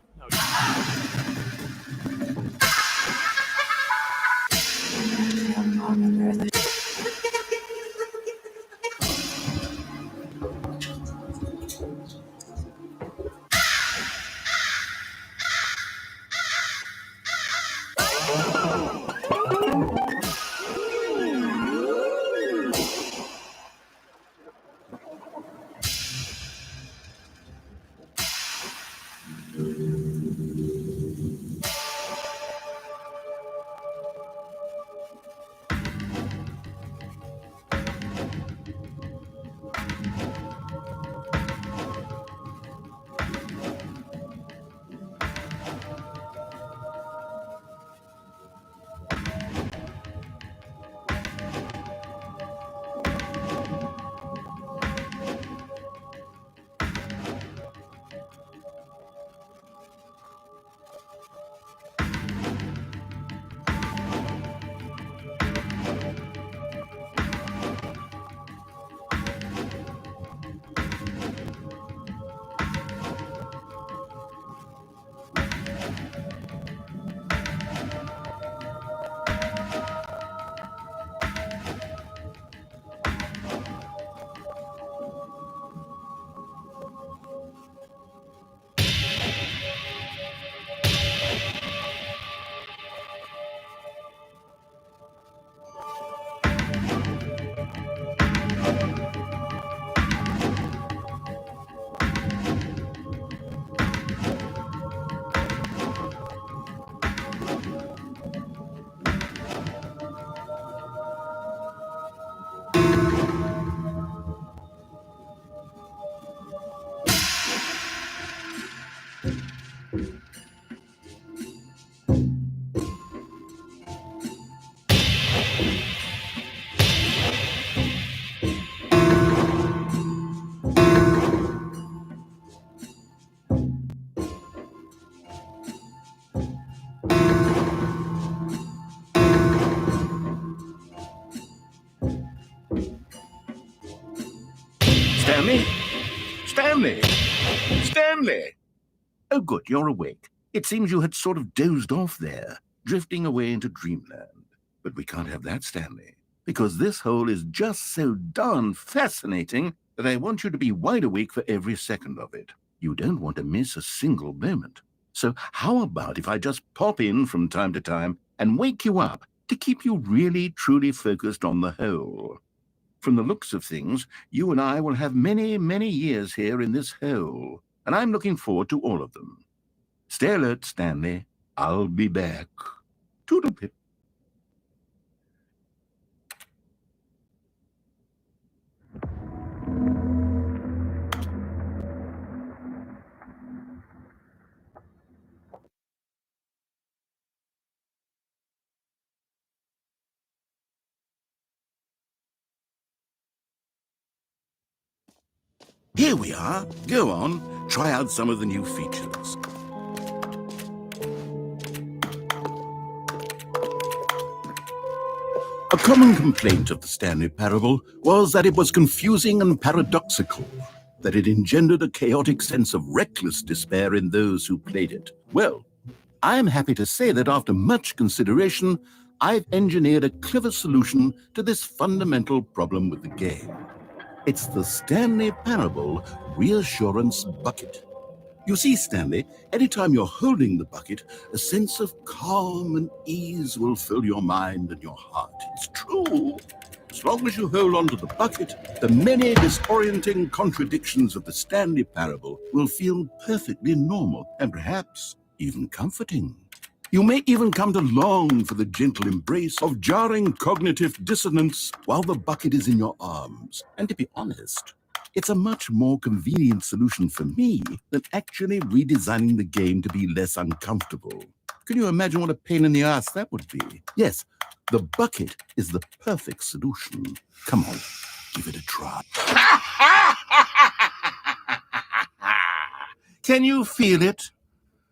Stanley? Stanley? Stanley? Oh, good, you're awake. It seems you had sort of dozed off there, drifting away into dreamland. But we can't have that, Stanley, because this hole is just so darn fascinating that I want you to be wide awake for every second of it. You don't want to miss a single moment. So how about if I just pop in from time to time and wake you up to keep you really, truly focused on the hole? From the looks of things, you and I will have many, many years here in this hole, and I'm looking forward to all of them. Stay alert, Stanley. I'll be back. Toodle-pip. Here we are. Go on, try out some of the new features. A common complaint of the Stanley Parable was that it was confusing and paradoxical, that it engendered a chaotic sense of reckless despair in those who played it. Well, I'm happy to say that after much consideration, I've engineered a clever solution to this fundamental problem with the game. It's the Stanley Parable Reassurance Bucket. You see, Stanley, anytime you're holding the bucket, a sense of calm and ease will fill your mind and your heart. It's true. As long as you hold on to the bucket, the many disorienting contradictions of the Stanley Parable will feel perfectly normal and perhaps even comforting. You may even come to long for the gentle embrace of jarring cognitive dissonance while the bucket is in your arms. And to be honest, it's a much more convenient solution for me than actually redesigning the game to be less uncomfortable. Can you imagine what a pain in the ass that would be? Yes, the bucket is the perfect solution. Come on, give it a try. Can you feel it?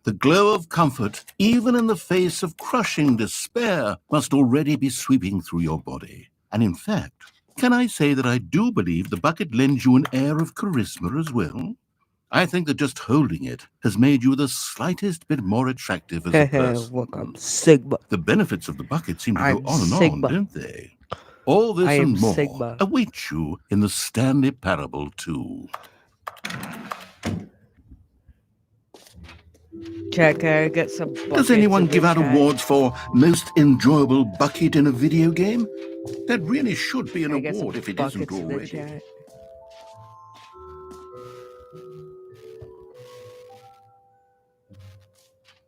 The glow of comfort, even in the face of crushing despair, must already be sweeping through your body. And in fact, can I say that I do believe the bucket lends you an air of charisma as well? I think that just holding it has made you the slightest bit more attractive as a person. Welcome, Sigma. The benefits of the bucket seem to I'm go on and Sigma. on, don't they? All this I am and more Sigma. awaits you in the Stanley Parable 2. Chat, can I get some buckets Does anyone in the give out chat? awards for most enjoyable bucket in a video game? That really should be an Can I get some award if it isn't buckets in the already. chat?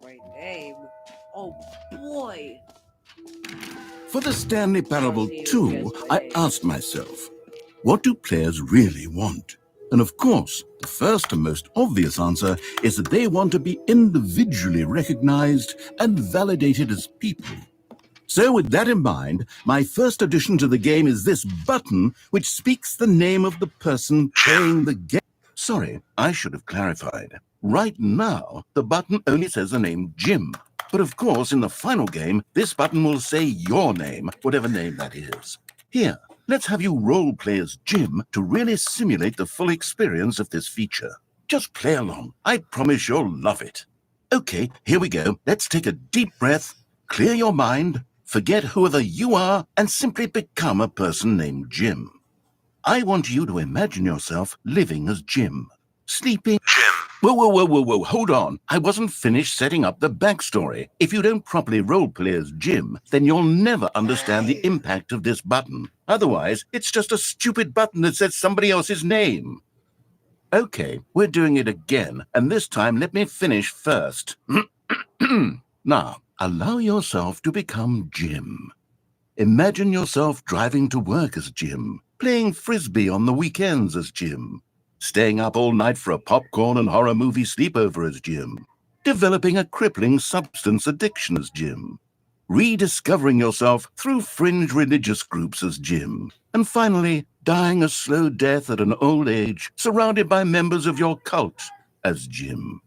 My name? Oh boy! For the Stanley Parable 2, I asked myself, what do players really want? And of course, the first and most obvious answer is that they want to be individually recognized and validated as people. So with that in mind, my first addition to the game is this button which speaks the name of the person playing the game. Sorry, I should have clarified. Right now, the button only says the name Jim. But of course, in the final game, this button will say your name, whatever name that is. Here, let's have you role play as Jim to really simulate the full experience of this feature. Just play along. I promise you'll love it. Okay, here we go. Let's take a deep breath, clear your mind, forget whoever you are, and simply become a person named Jim. I want you to imagine yourself living as Jim. Sleeping. Jim. Whoa, hold on. I wasn't finished setting up the backstory. If you don't properly roleplay as Jim, then you'll never understand the impact of this button. Otherwise, it's just a stupid button that says somebody else's name. Okay, we're doing it again, and this time let me finish first. Now, allow yourself to become Jim. Imagine yourself driving to work as Jim, playing frisbee on the weekends as Jim, staying up all night for a popcorn and horror movie sleepover as Jim, developing a crippling substance addiction as Jim, rediscovering yourself through fringe religious groups as Jim, and finally, dying a slow death at an old age, surrounded by members of your cult as Jim.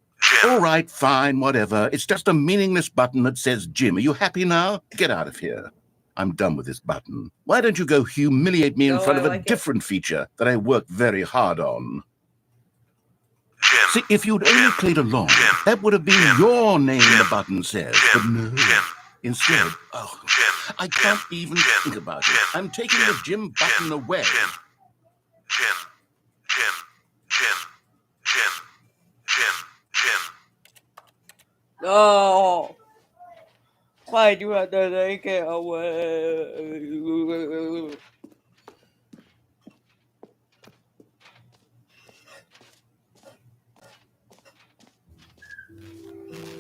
All right, fine, whatever. It's just a meaningless button that says Jim. Are you happy now? Get out of here. I'm done with this button. Why don't you go humiliate me in No, front I of a like it. different feature that I worked very hard on? See, if you'd only played along, that would have been your name the button says. But no. Instead, I can't even think about it. I'm taking the Jim button away. No. Why do you have to take it away?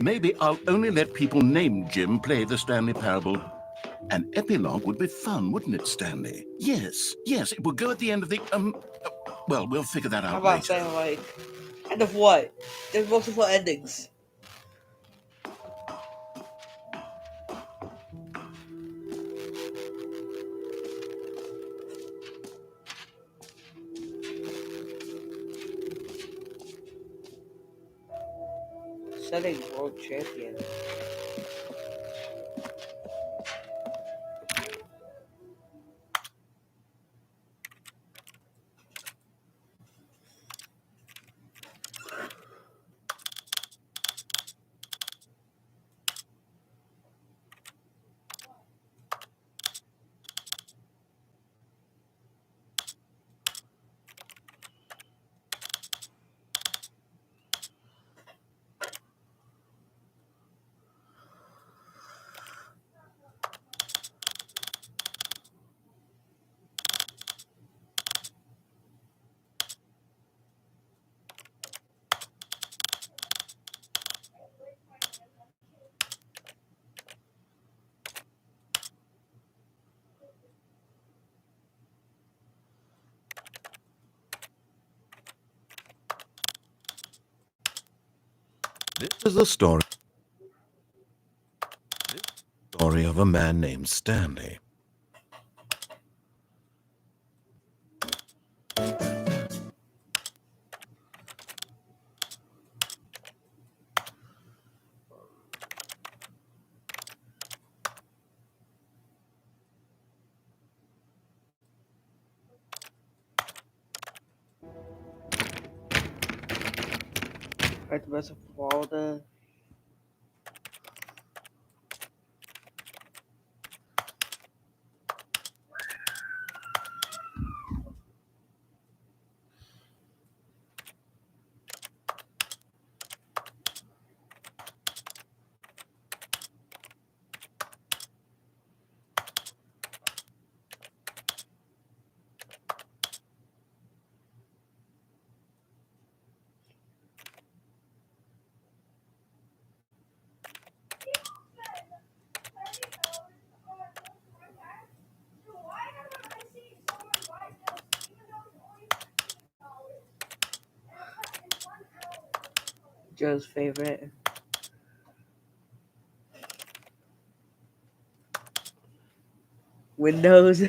Maybe I'll only let people named Jim play the Stanley Parable. An epilogue would be fun, wouldn't it, Stanley? Yes, it would go at the end of the, well, we'll figure that How out about later. saying like, end of what? There's multiple endings. Setting world champion. This is the story of a man named Stanley. Right, the best of all the. Joe's favorite. Windows.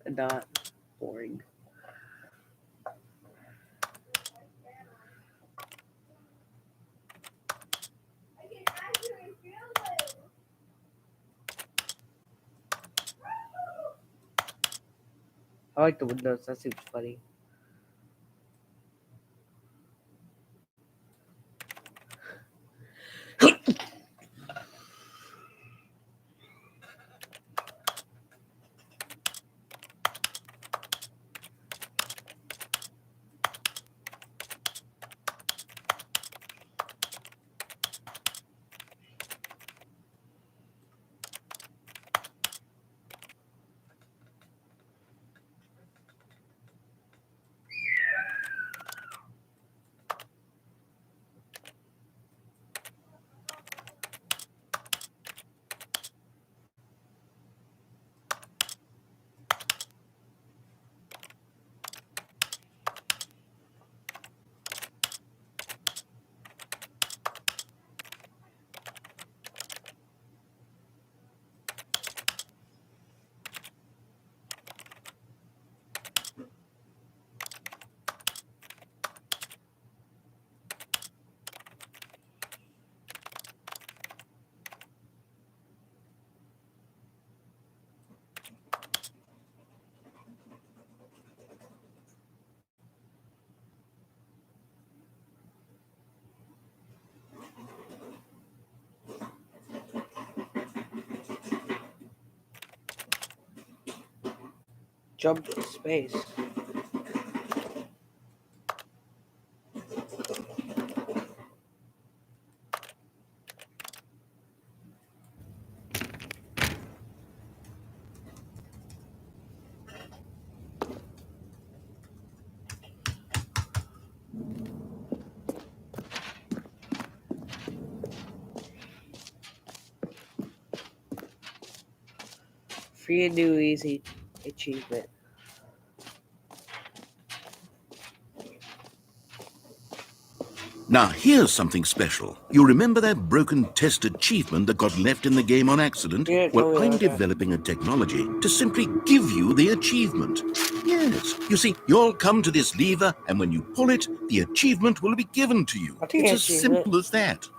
Not boring. I like the windows. That seems funny. jump to space. Free and new easy achievement. Now, here's something special. You remember that broken test achievement that got left in the game on accident? You didn't tell Well, me I'm about that. developing a technology to simply give you the achievement. Yes, you see, you'll come to this lever, and when you pull it, the achievement will be given to you. I'll take It's an as achievement. simple as that.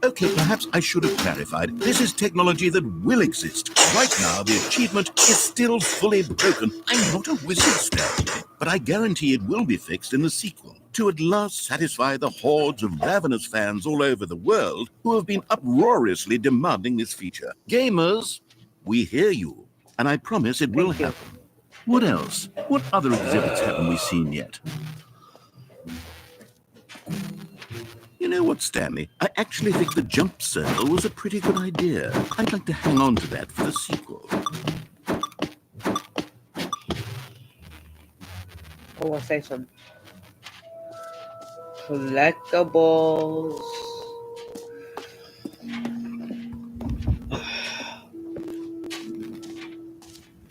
Okay, perhaps I should have clarified. This is technology that will exist. Right now, the achievement is still fully broken. I'm not a wizard, Stanley, but I guarantee it will be fixed in the sequel to at last satisfy the hordes of ravenous fans all over the world who have been uproariously demanding this feature. Gamers, we hear you, and I promise it will Thank you. happen. What else? What other exhibits haven't we seen yet? You know what, Stanley? I actually think the jump circle was a pretty good idea. I'd like to hang on to that for the sequel. I want to say some collectibles.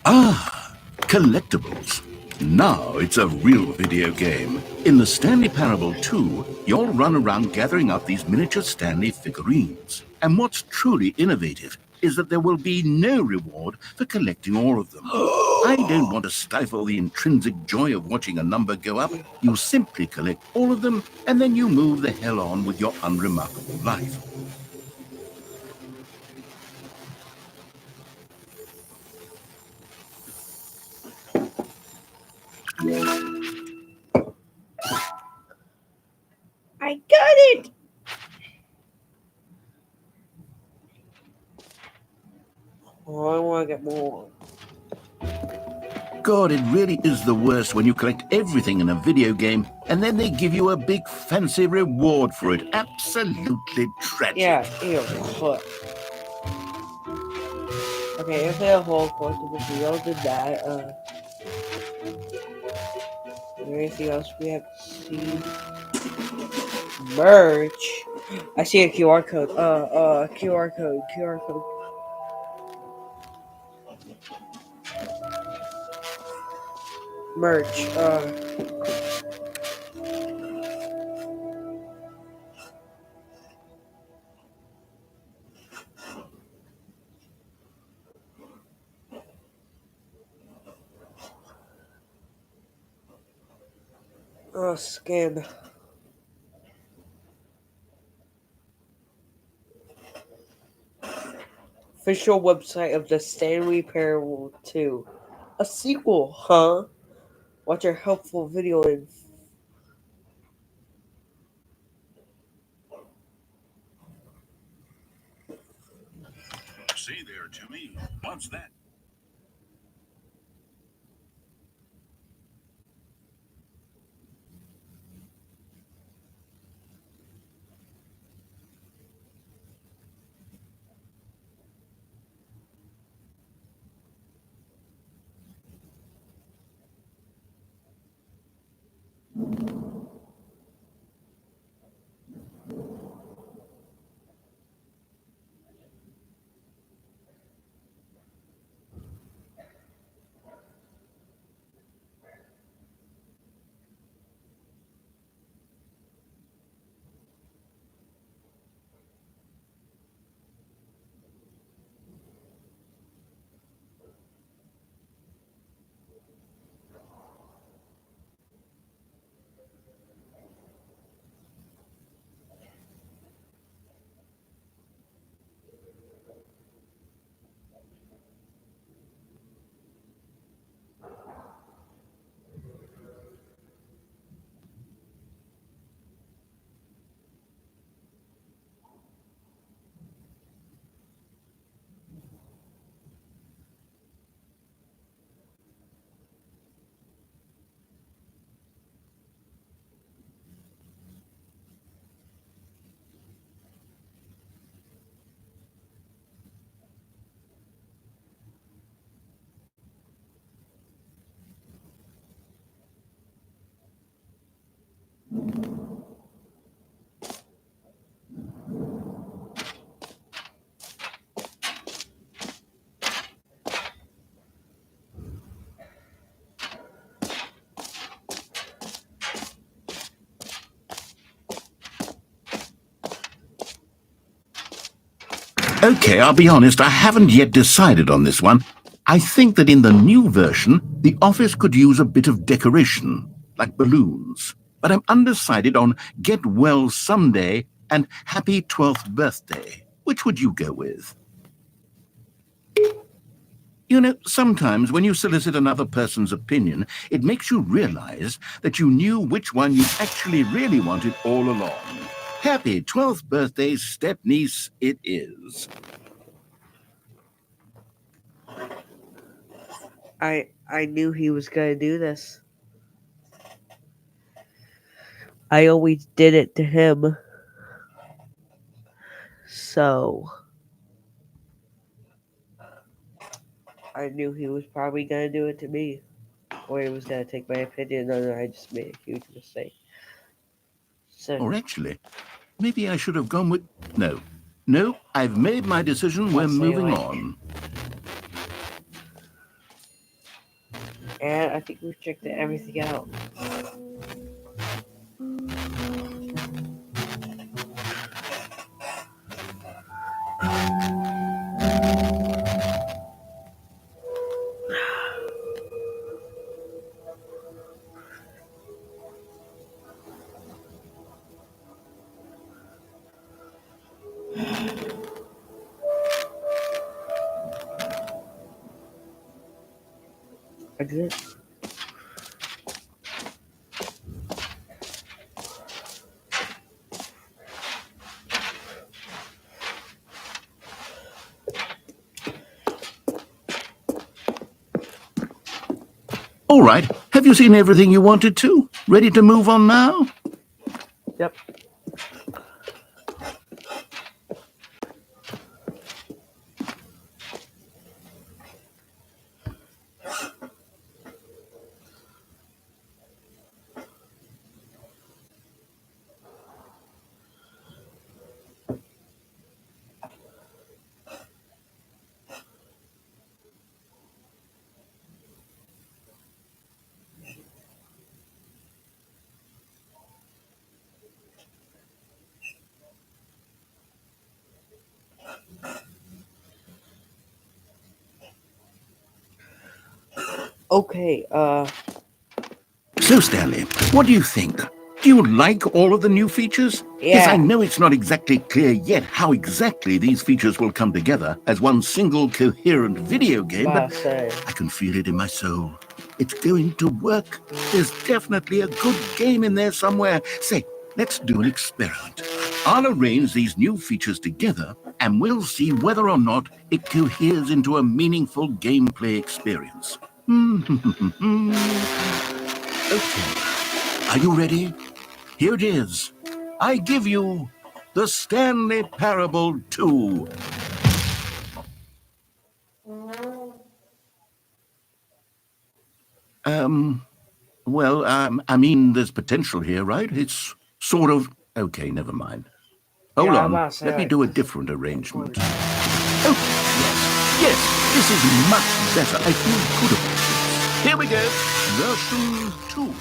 Ah, collectibles. Now it's a real video game. In the Stanley Parable 2, you'll run around gathering up these miniature Stanley figurines. And what's truly innovative is that there will be no reward for collecting all of them. I don't want to stifle the intrinsic joy of watching a number go up. You simply collect all of them, and then you move the hell on with your unremarkable life. I got it! Oh, I want to get more. God, it really is the worst when you collect everything in a video game and then they give you a big fancy reward for it. Absolutely tragic. Yeah, ew. Ugh. Okay, if the whole collectible field did that, anything else we have to see? Merch. I see a QR code. QR code. QR code. Merch. Scan. Official website of the Stanley Parable 2. A sequel, huh? Watch our helpful video in. See there, Jimmy. What's that? Okay, I'll be honest, I haven't yet decided on this one. I think that in the new version, the office could use a bit of decoration, like balloons. But I'm undecided on Get Well Someday and Happy 12th Birthday. Which would you go with? You know, sometimes when you solicit another person's opinion, it makes you realize that you knew which one you actually really wanted all along. Happy 12th birthday, step-niece, it is. I knew he was gonna do this. I always did it to him. So I knew he was probably gonna do it to me. Or he was gonna take my opinion and I just made a huge mistake. So Or actually, maybe I should have gone with... No. No, I've made my decision. We're moving on. And I think we've checked everything out. Exit. All right, have you seen everything you wanted to? Ready to move on now? Yep. Okay, So, Stanley, what do you think? Do you like all of the new features? Yes, I yeah. know it's not exactly clear yet how exactly these features will come together as one single coherent video game, but I can feel it in my soul. It's going to work. There's definitely a good game in there somewhere. Say, let's do an experiment. I'll arrange these new features together, and we'll see whether or not it coheres into a meaningful gameplay experience. Okay. Are you ready? Here it is. I give you the Stanley Parable 2. Well, I mean, there's potential here, right? It's sort of... Okay, never mind. Hold Yeah, on. Let me do a different arrangement. Oh, yes, this is much better. I feel good about this. Here we go. Version 2.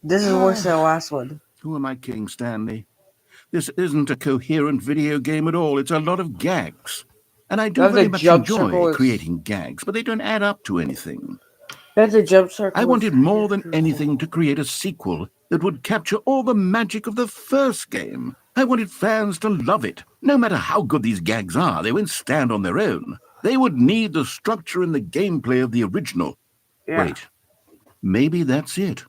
This is worse than the last one. Who am I kidding, Stanley? This isn't a coherent video game at all. It's a lot of gags. And I do That's very a much jump enjoy circle. creating gags, but they don't add up to anything. That's a jump circle. I wanted more than anything to create a sequel that would capture all the magic of the first game. I wanted fans to love it. No matter how good these gags are, they won't stand on their own. They would need the structure and the gameplay of the original. Yeah. Wait, maybe that's it.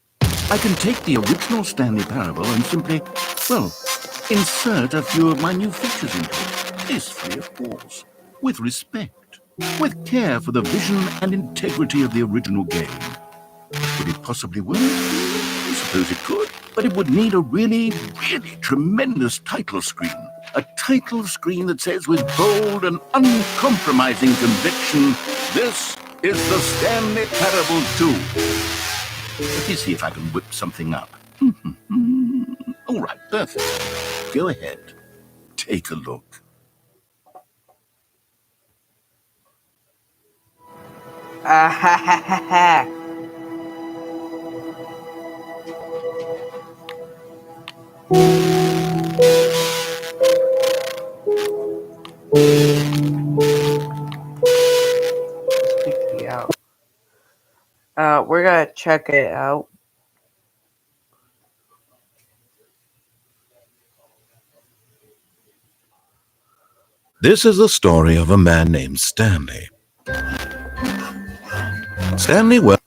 I can take the original Stanley Parable and simply, well, insert a few of my new features into it. Tastefully, of course. With respect. With care for the vision and integrity of the original game. Would it possibly work? I suppose it could. But it would need a really, really tremendous title screen. A title screen that says with bold and uncompromising conviction, "This is the Stanley Parable 2. Let me see if I can whip something up. All right, perfect. Go ahead. Take a look. Ah ha ha ha ha. We're gonna check it out. This is the story of a man named Stanley. Stanley, well,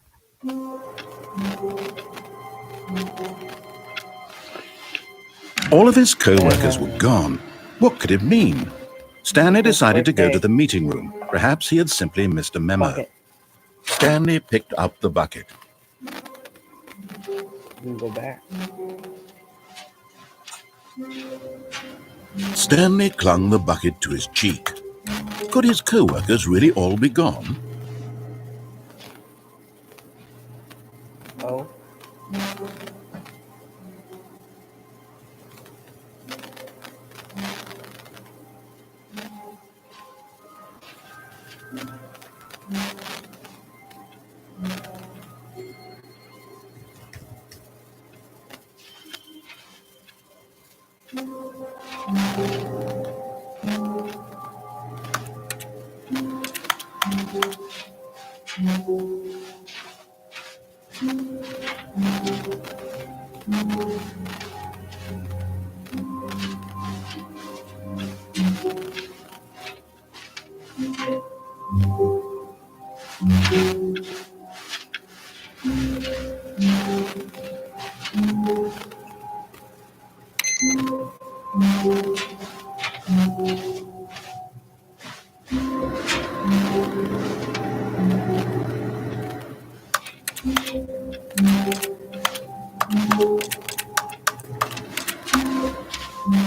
all of his co-workers were gone. What could it mean? Stanley decided to go to the meeting room. Perhaps he had simply missed a memo. Bucket. Stanley picked up the bucket. Go back. Stanley clung the bucket to his cheek. Could his co-workers really all be gone? Oh.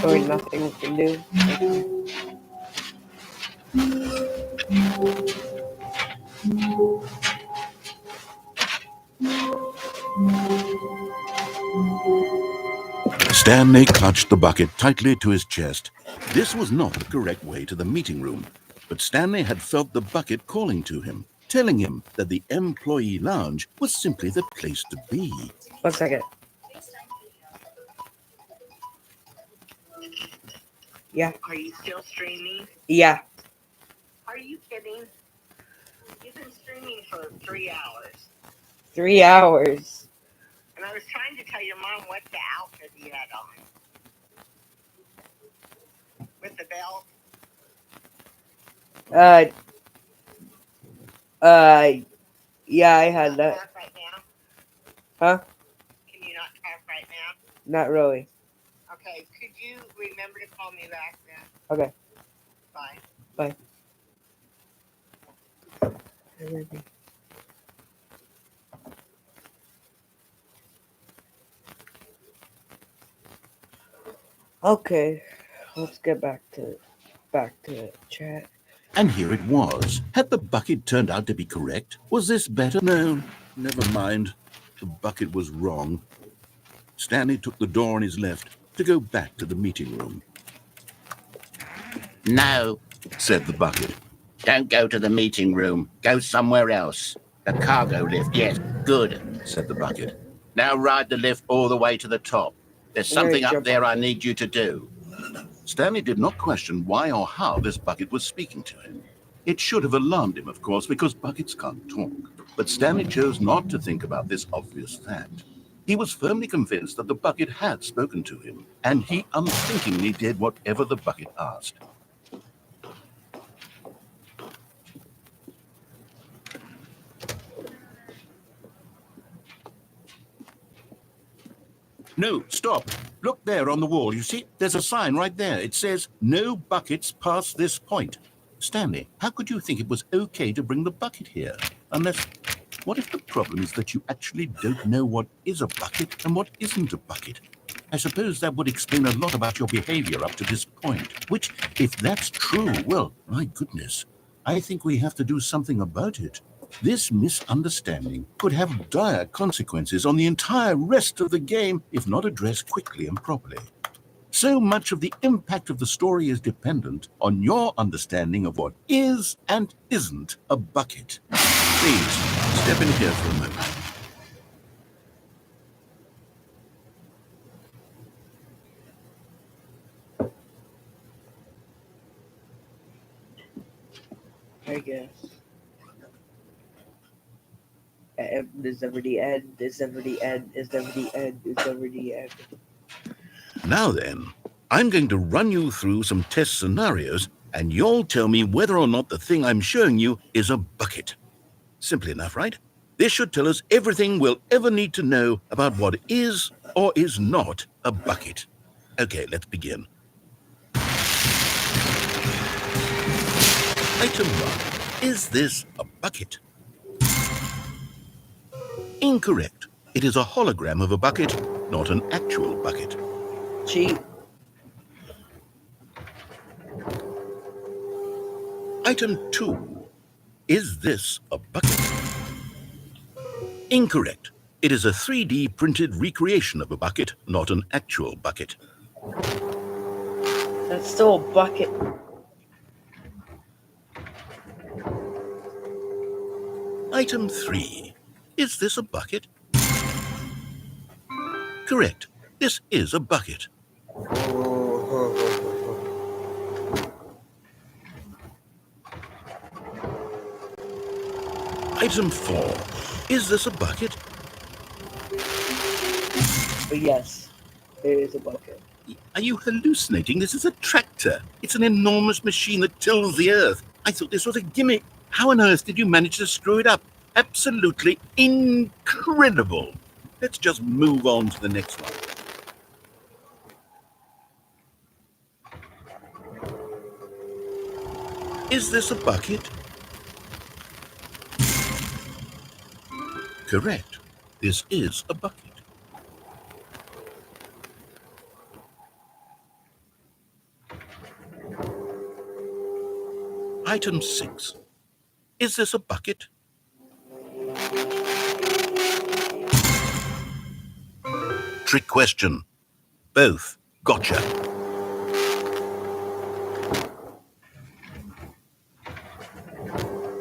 Or nothing we can do. Stanley clutched the bucket tightly to his chest. This was not the correct way to the meeting room, but Stanley had felt the bucket calling to him, telling him that the employee lounge was simply the place to be. 1 second. Yeah. Are you still streaming? Yeah. Are you kidding? You've been streaming for 3 hours. 3 hours. And I was trying to tell your mom what the outfit you had on. With the belt. Yeah, I had that. Talk right now? Huh? Can you not talk right now? Not really. Okay, could you remember to call me back then? Okay. Bye. Bye. Okay, let's get back to chat. And here it was. Had the bucket turned out to be correct? Was this better? No, never mind. The bucket was wrong. Stanley took the door on his left to go back to the meeting room. No, Said the bucket. don't go to the meeting room. Go somewhere else. The cargo lift, yes, good, Said the bucket. Now ride the lift all the way to the top. There's I'm gonna something up jump there on I it. need you to do. Stanley did not question why or how this bucket was speaking to him. It should have alarmed him, of course, because buckets can't talk. But Stanley chose not to think about this obvious fact. He was firmly convinced that the bucket had spoken to him, and he unthinkingly did whatever the bucket asked. No, stop. Look there on the wall. You see, there's a sign right there. It says, "No buckets past this point." Stanley, how could you think it was okay to bring the bucket here? Unless, what if the problem is that you actually don't know what is a bucket and what isn't a bucket? I suppose that would explain a lot about your behavior up to this point. Which, if that's true, well, my goodness, I think we have to do something about it. This misunderstanding could have dire consequences on the entire rest of the game if not addressed quickly and properly. So much of the impact of the story is dependent on your understanding of what is and isn't a bucket. Please, step in here for a moment. I guess. Is never the end. Is never the end. Is never the end. Is never the end. Now then, I'm going to run you through some test scenarios, and you'll tell me whether or not the thing I'm showing you is a bucket. Simple enough, right? This should tell us everything we'll ever need to know about what is or is not a bucket. Okay, let's begin. Item 1. Is this a bucket? Incorrect. It is a hologram of a bucket, not an actual bucket. Cheat. Item 2. Is this a bucket? Incorrect. It is a 3D printed recreation of a bucket, not an actual bucket. That's still a bucket. Item 3. Is this a bucket? Correct. This is a bucket. Item 4. Is this a bucket? Yes, it is a bucket. Are you hallucinating? This is a tractor. It's an enormous machine that tills the earth. I thought this was a gimmick. How on earth did you manage to screw it up? Absolutely incredible. Let's just move on to the next one. Is this a bucket? Correct. This is a bucket. Item 6. Is this a bucket? Trick question. Both. Gotcha.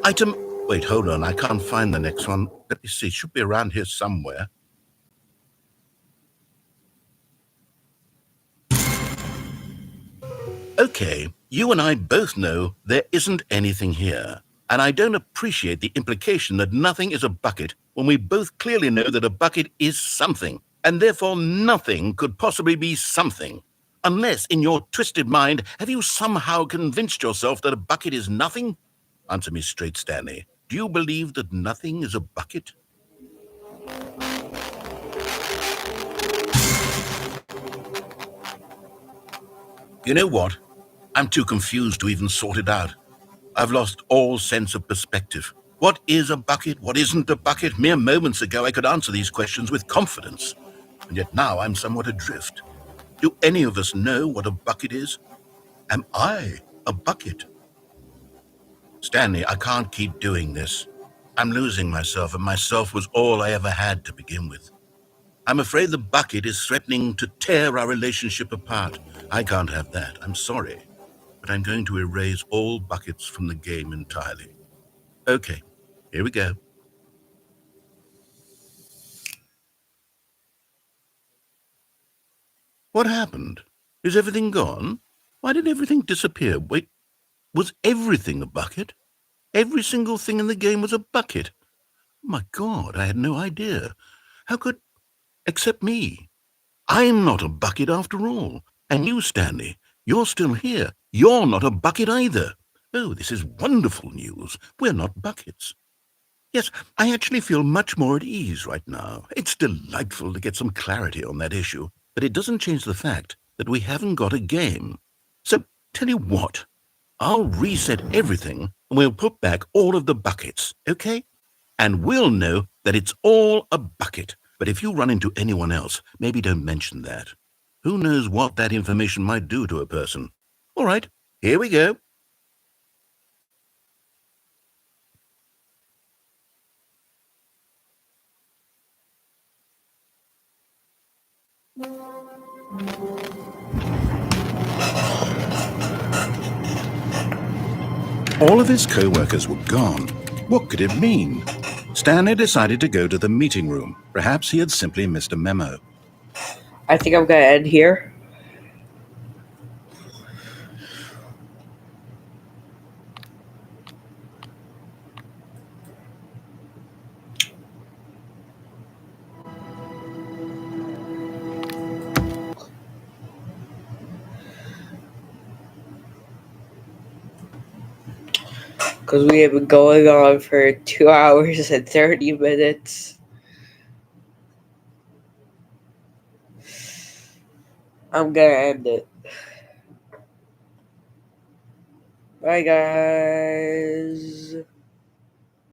Item... Wait, hold on. I can't find the next one. Let me see. It should be around here somewhere. Okay, you and I both know there isn't anything here. And I don't appreciate the implication that nothing is a bucket when we both clearly know that a bucket is something, and therefore nothing could possibly be something. Unless, in your twisted mind, have you somehow convinced yourself that a bucket is nothing? Answer me straight, Stanley. Do you believe that nothing is a bucket? You know what? I'm too confused to even sort it out. I've lost all sense of perspective. What is a bucket? What isn't a bucket? Mere moments ago, I could answer these questions with confidence. And yet now I'm somewhat adrift. Do any of us know what a bucket is? Am I a bucket? Stanley, I can't keep doing this. I'm losing myself, and myself was all I ever had to begin with. I'm afraid the bucket is threatening to tear our relationship apart. I can't have that. I'm sorry. But I'm going to erase all buckets from the game entirely. Okay, here we go. What happened? Is everything gone? Why did everything disappear? Wait, was everything a bucket? Every single thing in the game was a bucket. My God, I had no idea. How could... except me. I'm not a bucket after all. And you, Stanley, you're still here. You're not a bucket either. Oh, this is wonderful news. We're not buckets. Yes, I actually feel much more at ease right now. It's delightful to get some clarity on that issue, but it doesn't change the fact that we haven't got a game. So, tell you what, I'll reset everything and we'll put back all of the buckets, okay? And we'll know that it's all a bucket. But if you run into anyone else, maybe don't mention that. Who knows what that information might do to a person? All right, here we go. All of his co-workers were gone. What could it mean? Stanley decided to go to the meeting room. Perhaps he had simply missed a memo. I think I'm gonna end here. because we have been going on for 2 hours and 30 minutes. I'm gonna end it. Bye, guys.